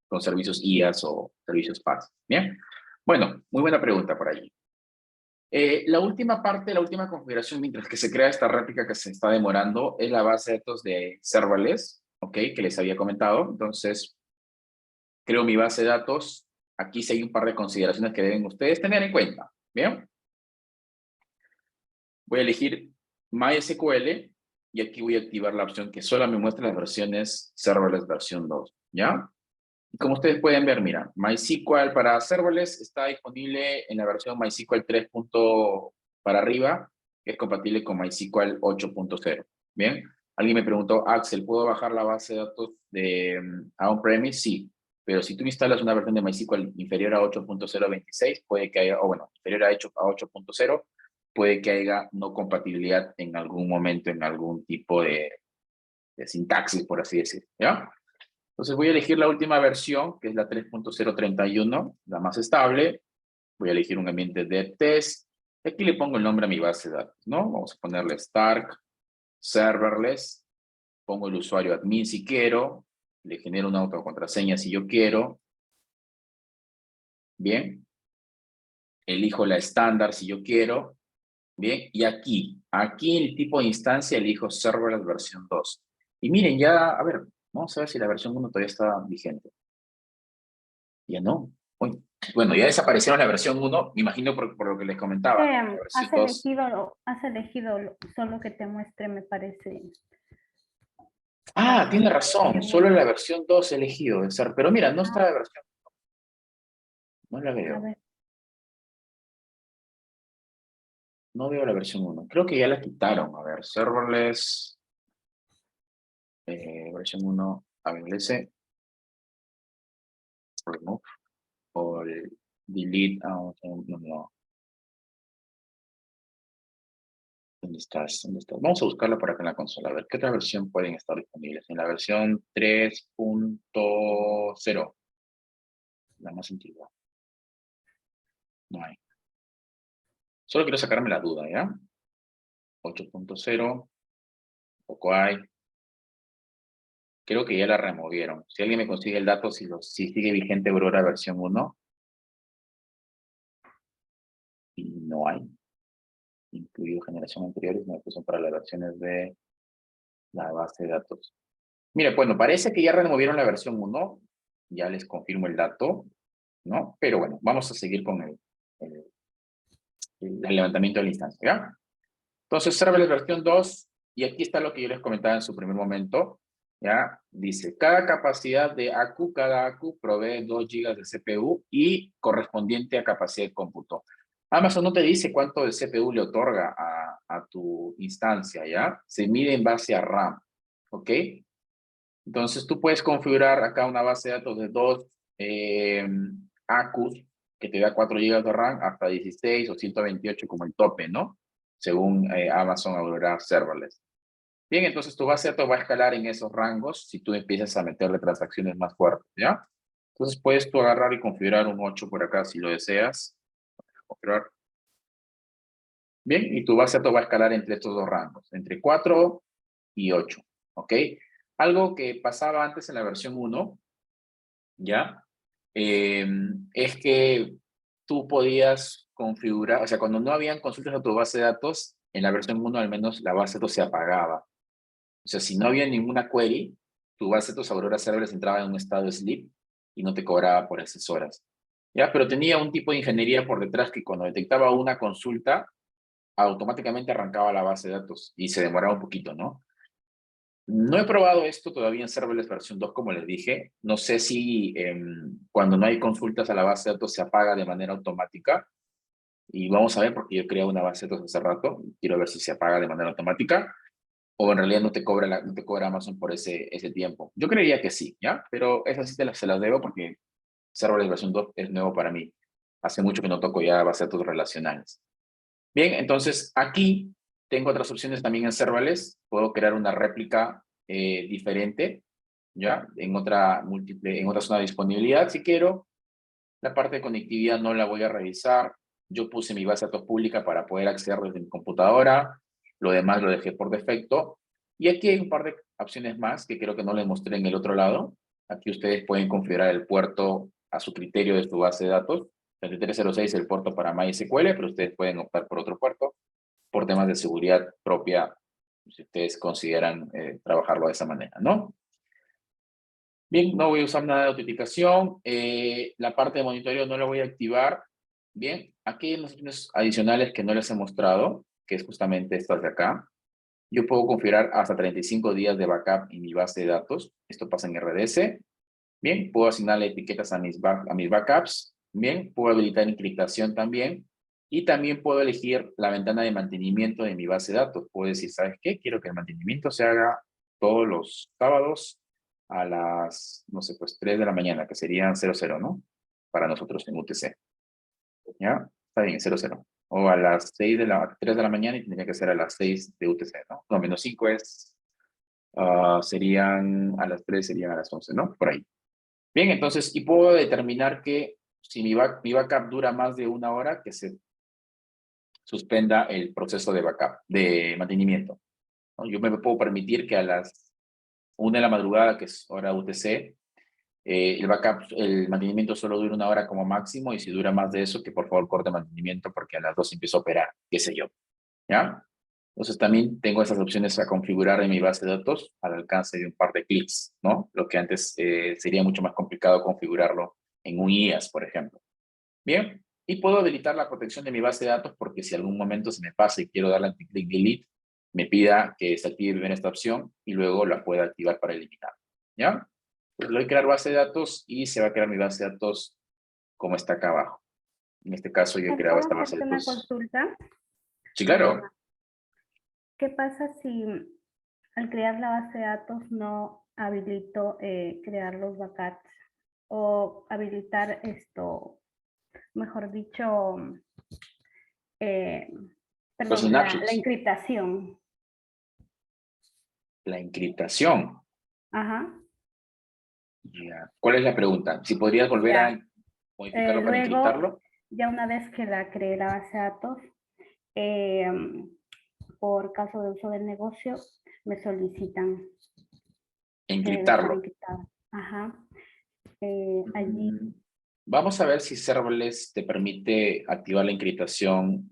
con servicios IaaS o servicios PaaS. Bien, bueno, muy buena pregunta por allí. La última parte, la última configuración, mientras que se crea esta réplica que se está demorando, es la base de datos de serverless, ¿ok? Que les había comentado. Entonces, creo mi base de datos. Aquí sí hay un par de consideraciones que deben ustedes tener en cuenta. ¿Bien? Voy a elegir MySQL y aquí voy a activar la opción que solo me muestra las versiones serverless versión 2. ¿Ya? Y como ustedes pueden ver, mira, MySQL para serverless está disponible en la versión MySQL 3. Para arriba, que es compatible con MySQL 8.0. ¿Bien? Alguien me preguntó, Axel, ¿puedo bajar la base de datos de on-premise? Sí, pero si tú instalas una versión de MySQL inferior a 8.026, puede que haya, o bueno, inferior a 8.0, puede que haya no compatibilidad en algún momento, en algún tipo de sintaxis, por así decir, ¿ya? Entonces voy a elegir la última versión, que es la 3.031, la más estable. Voy a elegir un ambiente de test. Aquí le pongo el nombre a mi base de datos, ¿no? Vamos a ponerle Stark, Serverless. Pongo el usuario admin si quiero. Le genero una autocontrasseña si yo quiero. Bien. elijo la estándar si yo quiero, bien, y aquí el tipo de instancia elijo serverless versión 2. Y miren, ya, a ver, vamos a ver si la versión 1 todavía está vigente. Ya no. Uy, bueno, ya desaparecieron la versión 1, me imagino por lo que les comentaba. La versión 2. Has elegido solo que te muestre, me parece. Ah, tiene razón, solo la versión 2 he elegido de ser, pero mira, no está la versión. No la A veo. ver, No veo la versión 1. Creo que ya la quitaron. A ver, serverless. Versión 1. A ver, ese. Remove. O el delete. No. ¿Dónde estás? ¿Dónde estás? Vamos a buscarla por acá en la consola. A ver, ¿qué otra versión pueden estar disponibles? En la versión 3.0. La más antigua. No hay. Solo quiero sacarme la duda, ¿ya? 8.0. Poco hay. Creo que ya la removieron. Si alguien me consigue el dato, si sigue vigente Aurora versión 1. Y no hay. Incluido generación anteriores, no son para las versiones de la base de datos. Mire, bueno, parece que ya removieron la versión 1. Ya les confirmo el dato, ¿no? Pero bueno, vamos a seguir con el levantamiento de la instancia, ¿ya? Entonces, serverless versión 2, y aquí está lo que yo les comentaba en su primer momento, ¿ya? Dice, cada ACU provee 2 GB de CPU y correspondiente a capacidad de cómputo. Amazon no te dice cuánto de CPU le otorga a tu instancia, ¿ya? Se mide en base a RAM, ¿ok? Entonces, tú puedes configurar acá una base de datos de 2 ACUs, que te da 4 GB de RAM, hasta 16 o 128 como el tope, ¿no? Según Amazon Aurora Serverless. Bien, entonces tu base de datos va a escalar en esos rangos si tú empiezas a meterle transacciones más fuertes, ¿ya? Entonces puedes tú agarrar y configurar un 8 por acá si lo deseas. Configurar. Bien, y tu base de datos va a escalar entre estos dos rangos, entre 4 y 8, ¿ok? Algo que pasaba antes en la versión 1, ¿ya? Es que tú podías configurar, o sea, cuando no habían consultas a tu base de datos, en la versión 1 al menos la base de datos se apagaba. O sea, si no había ninguna query, tu base de datos Aurora Serverless entraba en un estado de sleep y no te cobraba por esas horas. ¿Ya? Pero tenía un tipo de ingeniería por detrás que cuando detectaba una consulta, automáticamente arrancaba la base de datos y se demoraba un poquito, ¿no? No he probado esto todavía en Serverless versión 2, como les dije. No sé si cuando no hay consultas a la base de datos se apaga de manera automática. Y vamos a ver, porque yo creé una base de datos hace rato. Quiero ver si se apaga de manera automática o en realidad no te cobra Amazon por ese tiempo. Yo creería que sí, ¿ya? Pero esas sí se las debo porque Serverless versión 2 es nuevo para mí. Hace mucho que no toco ya base de datos relacionales. Bien, entonces aquí tengo otras opciones también en Serverless. Puedo crear una réplica diferente, ¿ya? En otra zona de disponibilidad si quiero. La parte de conectividad no la voy a revisar. Yo puse mi base de datos pública para poder acceder desde mi computadora. Lo demás lo dejé por defecto. Y aquí hay un par de opciones más que creo que no les mostré en el otro lado. Aquí ustedes pueden configurar el puerto a su criterio de su base de datos. 3306 es el puerto para MySQL, pero ustedes pueden optar por otro puerto por temas de seguridad propia, si ustedes consideran trabajarlo de esa manera, ¿no? Bien, no voy a usar nada de autenticación. La parte de monitoreo no la voy a activar. Bien, aquí hay unas opciones adicionales que no les he mostrado, que es justamente estas de acá. Yo puedo configurar hasta 35 días de backup en mi base de datos. Esto pasa en RDS. Bien, puedo asignarle etiquetas a mis backups. Bien, puedo habilitar encriptación también. Y también puedo elegir la ventana de mantenimiento de mi base de datos. Puedo decir, ¿sabes qué? Quiero que el mantenimiento se haga todos los sábados a las, no sé, pues 3 de la mañana, que serían 00, ¿no? Para nosotros en UTC. ¿Ya? Está bien, 00. O a las 3 de la mañana y tendría que ser a las 6 de UTC, ¿no? No, menos 5 es, serían a las 3, serían a las 11, ¿no? Por ahí. Bien, entonces, y puedo determinar que si mi backup dura más de 1 hora, que se suspenda el proceso de backup, de mantenimiento, ¿no? Yo me puedo permitir que a las 1 de la madrugada, que es hora UTC, El backup, el mantenimiento solo dura 1 hora como máximo, y si dura más de eso, que por favor corte mantenimiento porque a las 2 empiezo a operar, qué sé yo, ¿ya? Entonces también tengo esas opciones a configurar en mi base de datos al alcance de un par de clics, ¿no? Lo que antes sería mucho más complicado configurarlo en un IaaS, por ejemplo. Bien, y puedo habilitar la protección de mi base de datos porque si algún momento se me pasa y quiero darle anti-click delete, me pida que se active bien esta opción y luego la pueda activar para eliminar, ¿ya? Pues le doy a crear base de datos y se va a crear mi base de datos como está acá abajo. En este caso yo he creado ¿Puedo esta base de hacerte una datos. consulta? Sí, claro. ¿Qué pasa si al crear la base de datos no habilito crear los backups? O habilitar esto, mejor dicho, Los perdón, la snapshots. encriptación. La encriptación. Ajá. Ya. ¿Cuál es la pregunta? Si podrías volver Ya. a modificarlo para Luego, encriptarlo. ya una vez que la creé la base de datos, por caso de uso del negocio, me solicitan que debe estar Encriptarlo. encriptada. Ajá. Allí. Vamos a ver si Serverless te permite activar la encriptación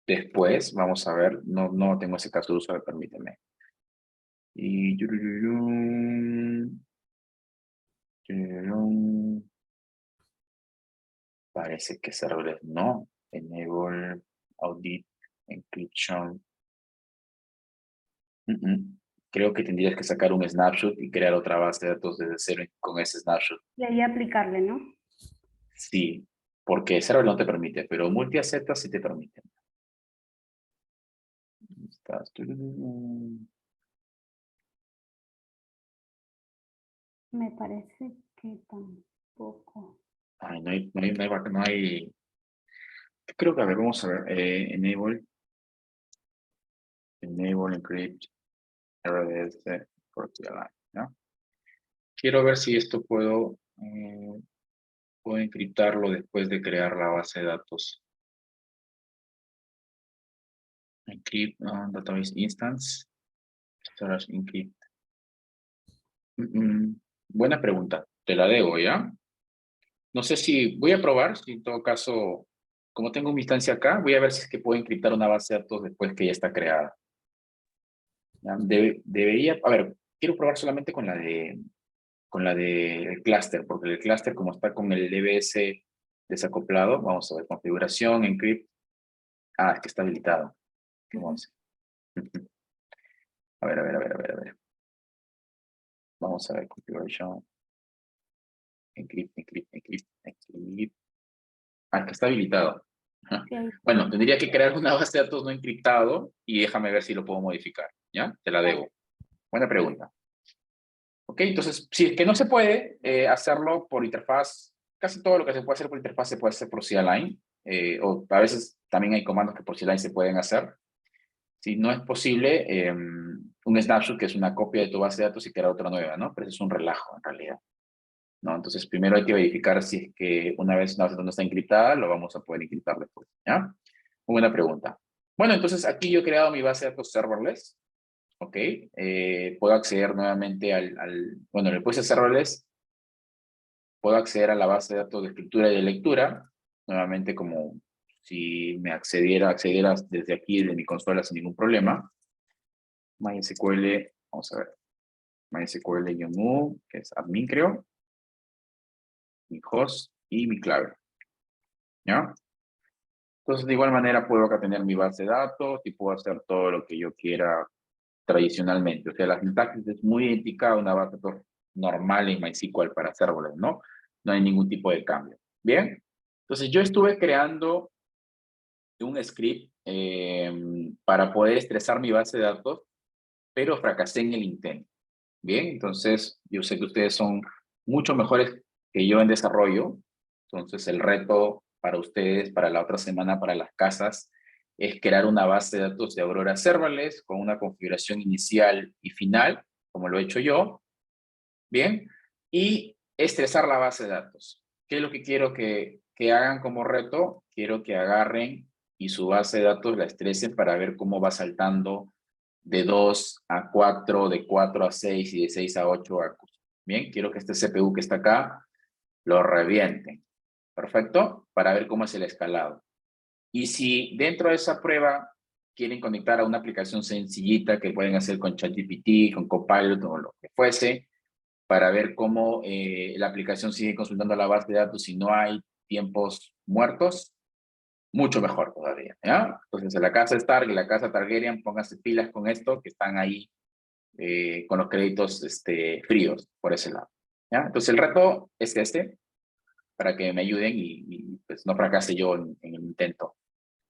después. Vamos a ver. No tengo ese caso de uso, permíteme. Y... Parece que Serverless no. Enable, Audit, Encryption. Creo que tendrías que sacar un snapshot y crear otra base de datos desde cero con ese snapshot. Y ahí aplicarle, ¿no? Sí, porque Serverless no te permite, pero multi-AZ sí te permite. Me parece que tampoco. Ay, no hay. Creo que, a ver, vamos a ver. Enable, Encrypt, RDS, Align, ¿no? Quiero ver si esto puedo encriptarlo después de crear la base de datos. Encrypt database instance. Storage encrypt. Buena pregunta. Te la debo, ¿ya? No sé si voy a probar, si en todo caso, como tengo mi instancia acá, voy a ver si es que puedo encriptar una base de datos después que ya está creada. ¿Ya? Debería, a ver, quiero probar solamente con la de clúster, porque el clúster como está con el DBS desacoplado, vamos a ver, configuración, encrypt. Ah, es que está habilitado. ¿Qué vamos a hacer? A ver. Vamos a ver, configuration. Encrypt. Ah, que está habilitado. Ajá. Bueno, tendría que crear una base de datos no encriptado y déjame ver si lo puedo modificar. ¿Ya? Te la debo. Buena pregunta. Ok, entonces, si es que no se puede hacerlo por interfaz, casi todo lo que se puede hacer por interfaz se puede hacer por CLine, o a veces también hay comandos que por CLine se pueden hacer. Si no es posible, un snapshot, que es una copia de tu base de datos, y crear otra nueva, ¿no? Pero eso es un relajo, en realidad. ¿No? Entonces, primero hay que verificar si es que una vez una base de datos no está encriptada, lo vamos a poder encriptar después, ¿ya? Muy buena pregunta. Bueno, entonces aquí yo he creado mi base de datos serverless. Ok, puedo acceder nuevamente bueno, le puse serverless, puedo acceder a la base de datos de escritura y de lectura, nuevamente como si me accedieras desde aquí, desde mi consola sin ningún problema. MySQL, vamos a ver, MySQL-u, que es admin creo, mi host y mi clave, ¿ya? Entonces de igual manera puedo acá tener mi base de datos y puedo hacer todo lo que yo quiera tradicionalmente. O sea, la sintaxis es muy idéntica a una base de datos normal en MySQL para serverless, ¿no? No hay ningún tipo de cambio. Bien, entonces yo estuve creando un script para poder estresar mi base de datos, pero fracasé en el intento. Bien, entonces yo sé que ustedes son mucho mejores que yo en desarrollo, entonces el reto para ustedes, para la otra semana, para las casas, es crear una base de datos de Aurora Serverless con una configuración inicial y final, como lo he hecho yo, bien, y estresar la base de datos. ¿Qué es lo que quiero que hagan como reto? Quiero que agarren y su base de datos la estresen para ver cómo va saltando de 2 a 4, de 4 a 6 y de 6 a 8 arcos. Bien, quiero que este CPU que está acá lo reviente. Perfecto, para ver cómo es el escalado. Y si dentro de esa prueba quieren conectar a una aplicación sencillita que pueden hacer con ChatGPT, con Copilot o lo que fuese, para ver cómo la aplicación sigue consultando la base de datos y no hay tiempos muertos, mucho mejor todavía, ¿ya? Entonces, en la casa Stark y la casa Targaryen, pónganse pilas con esto, que están ahí con los créditos fríos por ese lado, ¿ya? Entonces, el reto es para que me ayuden y pues, no fracase yo en el intento.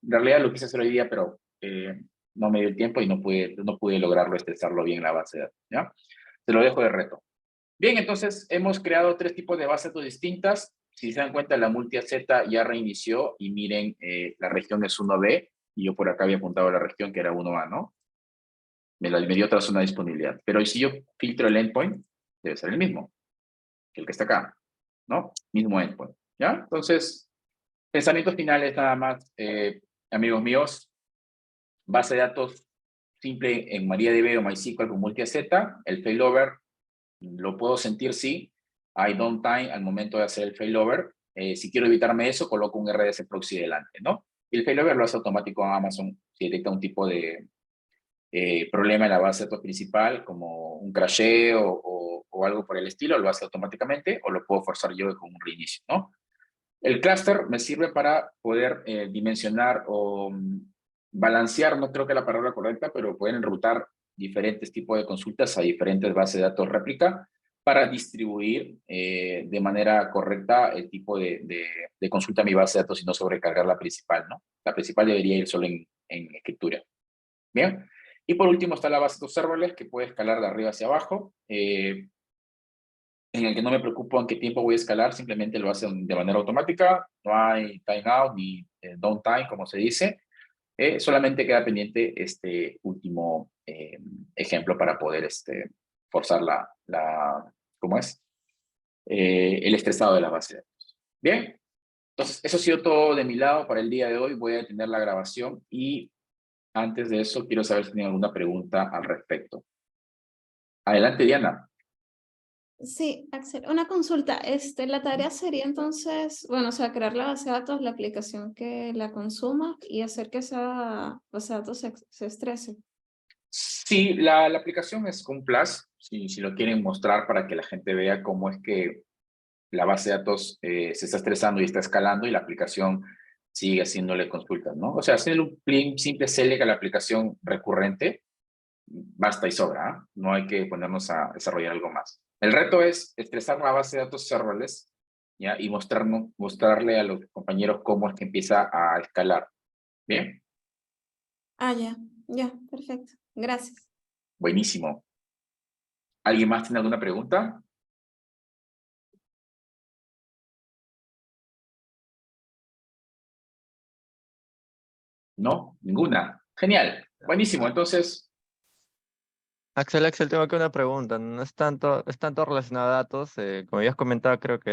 En realidad lo quise hacer hoy día, pero no me dio el tiempo y no pude lograrlo, estresarlo bien en la base de datos, ¿ya? Se lo dejo de reto. Bien, entonces hemos creado 3 tipos de bases de datos distintas. Si se dan cuenta, la multi-AZ ya reinició y miren, la región es 1B y yo por acá había apuntado la región que era 1A, ¿no? Me dio otra zona de disponibilidad. Pero si yo filtro el endpoint, debe ser el mismo que el que está acá, ¿no? Mismo endpoint, ¿ya? Entonces, pensamientos finales nada más, amigos míos. Base de datos simple en MariaDB o MySQL con multi-AZ, el failover lo puedo sentir, sí. Hay downtime al momento de hacer el failover. Si quiero evitarme eso, coloco un RDS proxy delante, ¿no? Y el failover lo hace automático en Amazon si detecta un tipo de problema en la base de datos principal, como un crasheo o algo por el estilo, lo hace automáticamente o lo puedo forzar yo con un reinicio, ¿no? El clúster me sirve para poder dimensionar o balancear, no creo que la palabra correcta, pero pueden enrutar diferentes tipos de consultas a diferentes bases de datos réplica para distribuir de manera correcta el tipo de consulta a mi base de datos y no sobrecargar la principal, ¿no? La principal debería ir solo en escritura. Bien. Y por último está la base de datos serverless que puede escalar de arriba hacia abajo. En el que no me preocupo en qué tiempo voy a escalar, simplemente lo hace de manera automática, no hay timeout ni downtime, como se dice. Solamente queda pendiente este último ejemplo para poder forzar ¿cómo es? El estresado de la base de datos. Bien, entonces eso ha sido todo de mi lado para el día de hoy. Voy a detener la grabación y antes de eso quiero saber si tienen alguna pregunta al respecto. Adelante, Diana. Sí, Axel, una consulta. La tarea sería entonces, bueno, o sea, crear la base de datos, la aplicación que la consuma y hacer que esa base de datos se estrese. Sí, la aplicación es un plus, si lo quieren mostrar para que la gente vea cómo es que la base de datos se está estresando y está escalando y la aplicación sigue haciéndole consultas, ¿no? O sea, hacer un simple select a la aplicación recurrente, basta y sobra, ¿eh? No hay que ponernos a desarrollar algo más. El reto es estresar la base de datos serverless, ¿ya? Y mostrarle a los compañeros cómo es que empieza a escalar. ¿Bien? Ah, ya, perfecto. Gracias. Buenísimo. ¿Alguien más tiene alguna pregunta? ¿No? ¿Ninguna? Genial. Buenísimo. Entonces, Axel, tengo aquí una pregunta. No es tanto relacionado a datos. Como habías comentado, creo que